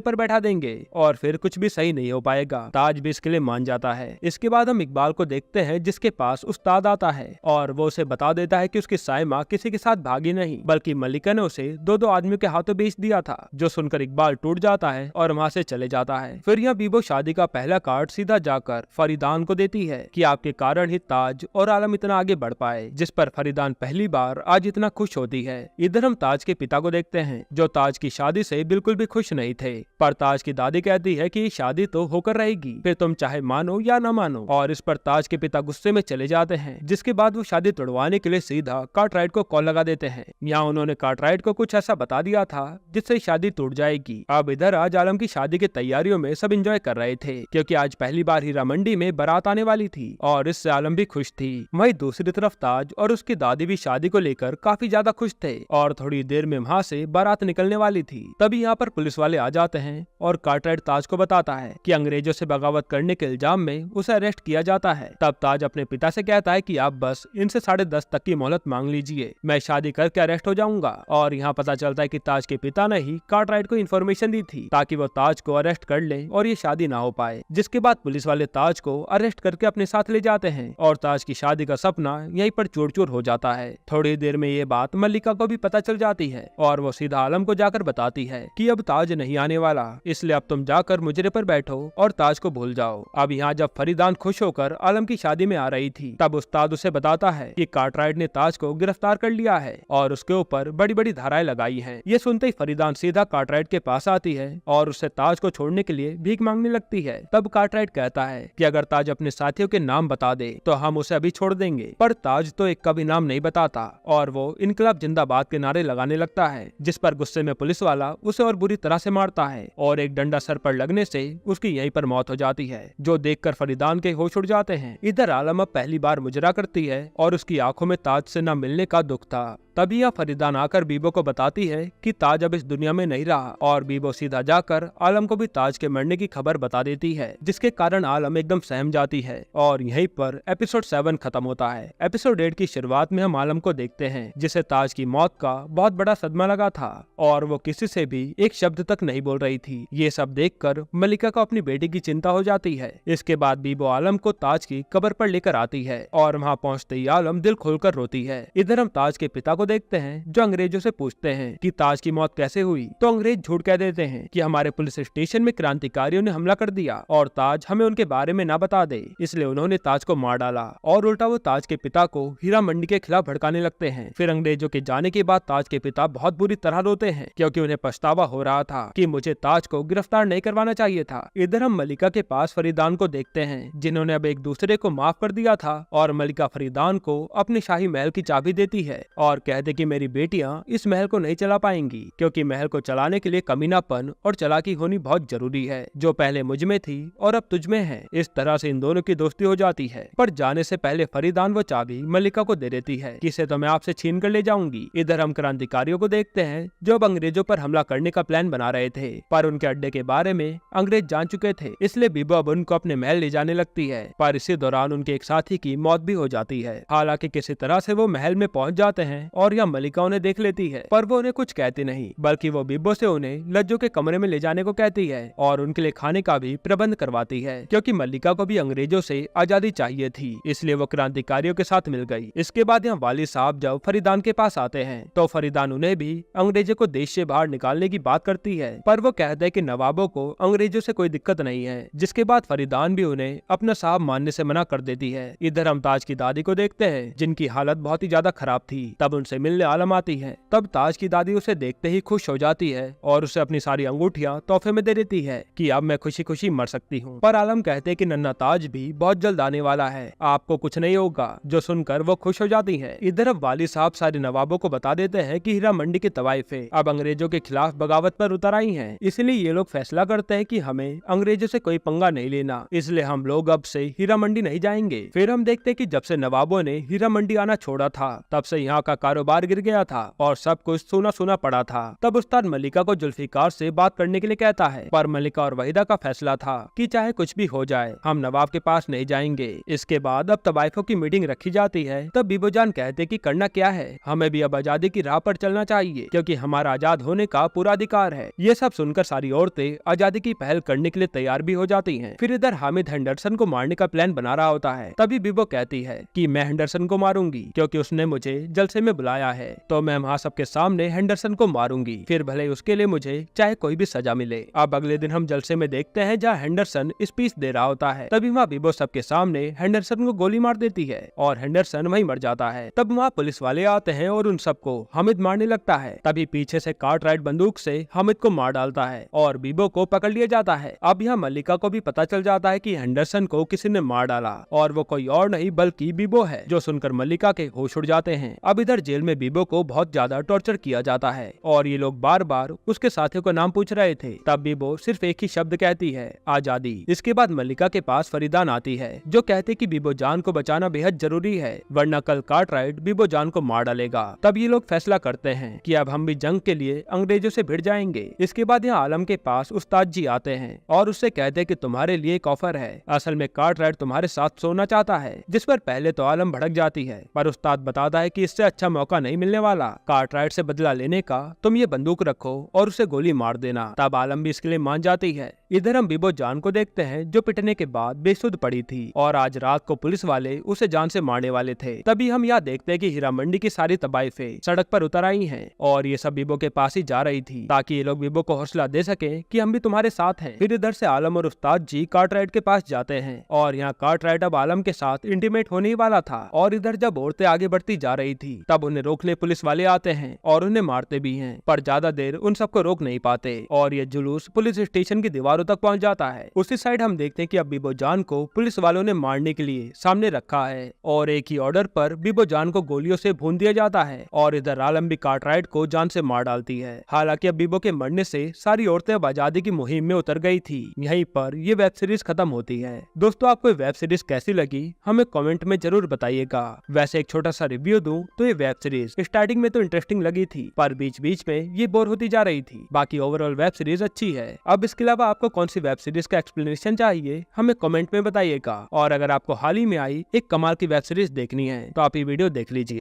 [SPEAKER 1] पर बैठा देंगे और फिर कुछ भी सही नहीं हो पाएगा। ताज भी इसके लिए मान जाता है। इसके बाद हम इकबाल को देखते हैं जिसके पास उस्ताद आता है और वो उसे बता देता है कि उसकी साइमा किसी के साथ भागी नहीं, बल्कि मल्लिका ने उसे दो आदमियों के हाथों बेच दिया था। जो सुनकर इकबाल टूट जाता है और वहाँ से चले जाता है। फिर यह बीबो शादी का पहला कार्ड सीधा जाकर फरीदान को देती है कि आपके कारण ही ताज और आलम इतना आगे बढ़ पाए, जिस पर फरीदान पहली बार आज इतना खुश होती है। इधर हम ताज के पिता को देखते हैं जो ताज की शादी से बिल्कुल भी खुश नहीं थे, पर ताज की दादी कहती है कि शादी तो होकर रहेगी, फिर तुम चाहे मानो या न मानो। और इस पर ताज के पिता गुस्से में चले जाते हैं, जिसके बाद वो शादी तोड़वाने के लिए सीधा कार्टराइट को कॉल लगा देते हैं। यहाँ उन्होंने कार्टराइट को कुछ ऐसा बता दिया था जिससे शादी टूट जाएगी। अब इधर आज आलम की शादी की तैयारियों में सब एंजॉय कर रहे थे क्योंकि आज पहली बार हीरा मंडी में बारात आने वाली थी और इससे आलम भी खुश थी। वहीं दूसरी तरफ ताज और उसकी दादी भी शादी को लेकर काफी ज्यादा खुश थे और थोड़ी देर में वहाँ से बारात निकलने वाली थी। तभी यहाँ पर पुलिस वाले आ जाते हैं और कार्टराइट ताज को बताता है कि अंग्रेजों से बगावत करने के इल्जाम में उसे अरेस्ट किया जाता है। तब ताज अपने पिता से कहता है कि आप बस इनसे 10:30 तक की मोहलत मांग लीजिए, मैं शादी करके अरेस्ट हो जाऊंगा। और यहाँ पता चलता है कि ताज के पिता ने ही कार्टराइट को इन्फॉर्मेशन दी थी ताकि वो ताज को अरेस्ट कर ले और ये शादी ना हो पाए। जिसके बाद पुलिस वाले ताज को अरेस्ट करके अपने साथ ले जाते हैं और ताज की शादी का सपना यहीं पर चूर-चूर हो जाता है। थोड़ी देर में ये बात मल्लिका को भी पता चल जाती है और वो सीधा आलम को जाकर बताती है कि अब ताज नहीं आने वाला, इसलिए अब तुम जाकर मुजरे पर बैठो और ताज को भूल जाओ। अब यहाँ जब फरीदान खुश होकर आलम की शादी में आ रही थी, तब उस्ताद उसे बताता है कि कार्टराइट ने ताज को गिरफ्तार कर लिया है और उसके ऊपर बड़ी बड़ी धाराएं लगाई हैं। ये सुनते ही फरीदान सीधा कार्टराइट के पास आती है और उससे ताज को छोड़ने के लिए भीख मांगने लगती है। तब कार्टराइट कहता है कि अगर ताज अपने साथियों के नाम बता दे तो हम उसे अभी छोड़ देंगे, पर ताज तो एक का भी नाम नहीं बताता और वो इनकलाब जिंदाबाद के नारे लगाने लगता है, जिस पर गुस्से में पुलिस वाला उसे और बुरी तरह से मारता है और एक डंडा सर पर लगने से उसकी यहीं पर मौत हो जाती है, जो देखकर फरीदान के होश उड़ जाते हैं। इधर आलम अब पहली बार मुजरा करती है और उसकी आंखों में ताज से न मिलने का दुख था। तभी यह फरीदान आकर बीबो को बताती है कि ताज अब इस दुनिया में नहीं रहा और बीबो सीधा जाकर आलम को भी ताज के मरने की खबर बता देती है, जिसके कारण आलम एकदम सहम जाती है और यहीं पर एपिसोड 7 खत्म होता है। एपिसोड 8 की शुरुआत में हम आलम को देखते हैं जिसे ताज की मौत का बहुत बड़ा सदमा लगा था और वो किसी से भी एक शब्द तक नहीं बोल रही थी। ये सब देखकर मल्लिका को अपनी बेटी की चिंता हो जाती है। इसके बाद बीबो आलम को ताज की कब्र पर लेकर आती है और वहाँ पहुँचते ही आलम दिल खोलकर रोती है। इधर हम ताज के पिता को देखते हैं जो अंग्रेजों से पूछते हैं कि ताज की मौत कैसे हुई। तो अंग्रेज झूठ कह देते हैं कि हमारे पुलिस स्टेशन में क्रांतिकारियों ने हमला कर दिया और ताज हमें उनके बारे में ना बता दे, इसलिए उन्होंने ताज को मार डाला। और उल्टा वो ताज के पिता को हीरा मंडी के खिलाफ भड़काने लगते हैं। फिर अंग्रेजों के जाने के बाद ताज के पिता बहुत बुरी तरह रोते हैं, क्योंकि उन्हें पछतावा हो रहा था कि मुझे ताज को गिरफ्तार नहीं करवाना चाहिए था। इधर हम मलिका के पास फरीदान को देखते हैं, जिन्होंने अब एक दूसरे को माफ कर दिया था। और मलिका फरीदान को अपने शाही महल की चाबी देती है और कहते कि मेरी बेटियां इस महल को नहीं चला पाएंगी, क्योंकि महल को चलाने के लिए कमीनापन और चालाकी होनी बहुत जरूरी है, जो पहले मुझ में थी और अब तुझ में है। इस तरह से इन दोनों की दोस्ती हो जाती है। पर जाने से पहले फरीदान वो चाबी मलिका को दे देती है कि इसे तो मैं आपसे छीन कर ले जाऊंगी। इधर हम क्रांतिकारियों को देखते हैं जो अब अंग्रेजों पर हमला करने का प्लान बना रहे थे, पर उनके अड्डे के बारे में अंग्रेज जान चुके थे, इसलिए बीबो अब उनको अपने महल ले जाने लगती है। पर इसी दौरान उनके एक साथी की मौत भी हो जाती है। हालांकि किसी तरह से वो महल में पहुंच जाते हैं और यहाँ मलिका उन्हें देख लेती है, पर वो उन्हें कुछ कहती नहीं, बल्कि वो बीबो से उन्हें लज्जो के कमरे में ले जाने को कहती है और उनके लिए खाने का भी प्रबंध करवाती है, क्योंकि मलिका को भी अंग्रेजों से आजादी चाहिए थी, इसलिए वो क्रांतिकारियों के साथ मिल गई। इसके बाद यहाँ वाली साहब जब फरीदान के पास आते हैं तो फरीदान उन्हें भी अंग्रेजों को देश से बाहर निकालने की बात करती है, पर वो कहते हैं कि नवाबों को अंग्रेजों से कोई दिक्कत नहीं है, जिसके बाद फरीदान भी उन्हें अपना साहब मानने से मना कर देती है। इधर हम ताज की दादी को देखते हैं, जिनकी हालत बहुत ही ज्यादा खराब थी। तब उनसे मिलने आलम आती है। तब ताज की दादी उसे देखते ही खुश हो जाती है और उसे अपनी सारी अंगूठियां तोहफे में दे देती है कि अब मैं खुशी खुशी मर सकती हूँ। पर आलम कहते हैं कि नन्ना ताज भी बहुत जल्द आने वाला है, आपको कुछ नहीं होगा, जो सुनकर वो खुश हो जाती है। इधर अब वाली साहब सारे नवाबों को बता देते हैं कि हीरा मंडी की तवाइफे अब अंग्रेजों के खिलाफ बगावत पर उतर आई हैं, इसलिए ये लोग फैसला करते हैं कि हमें अंग्रेजों से कोई पंगा नहीं लेना, इसलिए हम लोग अब से हीरा मंडी नहीं जाएंगे। फिर हम देखते हैं कि जब से नवाबों ने हीरा मंडी आना छोड़ा था, तब से यहाँ का कारोबार गिर गया था और सब कुछ सोना सोना पड़ा था। तब उस्ताद मलिका को जुल्फिकार से बात करने के लिए कहता है, पर मलिका और वहीदा का फैसला था कि चाहे कुछ भी हो जाए हम नवाब के पास नहीं जाएंगे। इसके बाद अब तवाइफों की मीटिंग रखी जाती है। तब बीबोजान कहते कि करना क्या है, हमें भी अब आजादी की राह पर चलना चाहिए, क्योंकि हमारा आजाद होने का पूरा अधिकार है। ये सब सुनकर सारी औरतें आजादी की पहल करने के लिए तैयार भी हो जाती हैं। फिर इधर हामिद हेंडरसन को मारने का प्लान बना रहा होता है। तभी बीबो कहती है कि मैं हेंडरसन को मारूंगी, क्योंकि उसने मुझे जलसे में बुलाया है, तो मैं वहाँ सबके सामने हेंडरसन को मारूंगी, फिर भले उसके लिए मुझे चाहे कोई भी सजा मिले। अब अगले दिन हम जलसे में देखते हैं जहाँ हेंडरसन स्पीच दे रहा होता है। तभी वहाँ बीबो सबके सामने हेंडरसन को गोली मार देती है और हेंडरसन वहीं मर जाता है। तब वहाँ पुलिस वाले आते हैं और उन सबको हामिद मारने लगता है। तभी पीछे से कार्टराइट बंदूक से हामिद को मार डालता है और बीबो को पकड़ लिया जाता है। अब यहाँ मल्लिका को भी पता चल जाता है कि हेंडरसन को किसी ने मार डाला और वो कोई और नहीं बल्कि बीबो है, जो सुनकर मल्लिका के होश उड़ जाते हैं। अब इधर जेल में बीबो को बहुत ज्यादा टॉर्चर किया जाता है और ये लोग बार बार उसके साथियों का नाम पूछ रहे थे। तब बीबो सिर्फ एक ही शब्द कहती है, आजादी। इसके बाद मल्लिका के पास फरीदान आती है, जो कहते कि बीबो जान को बचाना बेहद जरूरी है, वरना कल कार्टराइट बीबो जान को मार डालेगा। तब ये लोग फैसला करते हैं कि अब हम भी जंग के लिए अंग्रेजों से भिड़ जाएंगे। इसके बाद यहाँ आलम के पास उस्ताद जी आते हैं और उससे कहते हैं कि तुम्हारे लिए एक ऑफर है। असल में कार्टराइट तुम्हारे साथ सोना चाहता है, जिस पर पहले तो आलम भड़क जाती है, पर उस्ताद बताता है कि इससे अच्छा मौका नहीं मिलने वाला। कार्टराइट से बदला लेने का तुम ये बंदूक रखो और उसे गोली मार देना। तब आलम भी इसके लिए मान जाती है। इधर हम बीबो जान को देखते हैं, जो पिटने के बाद बेसुध पड़ी थी और आज रात को पुलिस वाले उसे जान से मारने वाले थे। तभी हम यहाँ देखते हैं कि हीरा मंडी की सारी तबाइफे सड़क पर उतर आई हैं और ये सब बीबो के पास ही जा रही थी, ताकि ये लोग बीबो को हौसला दे सके कि हम भी तुम्हारे साथ हैं। फिर इधर से आलम और उस्ताद जी कार्टराइट के पास जाते हैं और यहाँ कार्टराइट अब आलम के साथ इंटीमेट होने ही वाला था। और इधर जब औरतें आगे बढ़ती जा रही थी, तब उन्हें रोकने पुलिस वाले आते हैं और उन्हें मारते भी हैं, पर ज्यादा देर उन सबको रोक नहीं पाते और ये जुलूस पुलिस स्टेशन की दीवारों तक पहुँच जाता है। उसी साइड हम देखते हैं कि अब बीबो जान को पुलिस वालों ने मारने के लिए सामने रखा है और एक ही ऑर्डर पर बीबो जान को गोलियों से भून दिया जाता है और इधर आलम भी कार्टराइट को जान से मार डालती है। हालांकि अब बीबो के मरने से सारी औरतें अब आजादी की मुहिम में उतर गई थी। यहीं पर ये वेब सीरीज खत्म होती है। दोस्तों, आपको वेब सीरीज कैसी लगी हमें कमेंट में जरूर बताइएगा। वैसे एक छोटा सा रिव्यू दूं तो ये वेब सीरीज स्टार्टिंग में तो इंटरेस्टिंग लगी थी, पर बीच बीच में ये बोर होती जा रही थी। बाकी ओवरऑल वेब सीरीज अच्छी है। अब इसके अलावा आपको कौन सी वेब सीरीज का एक्सप्लेनेशन चाहिए हमें कमेंट में बताइएगा। और अगर आपको हाल ही में आई एक कमाल की वेब सीरीज देखनी है तो आप ये वीडियो देख लीजिए।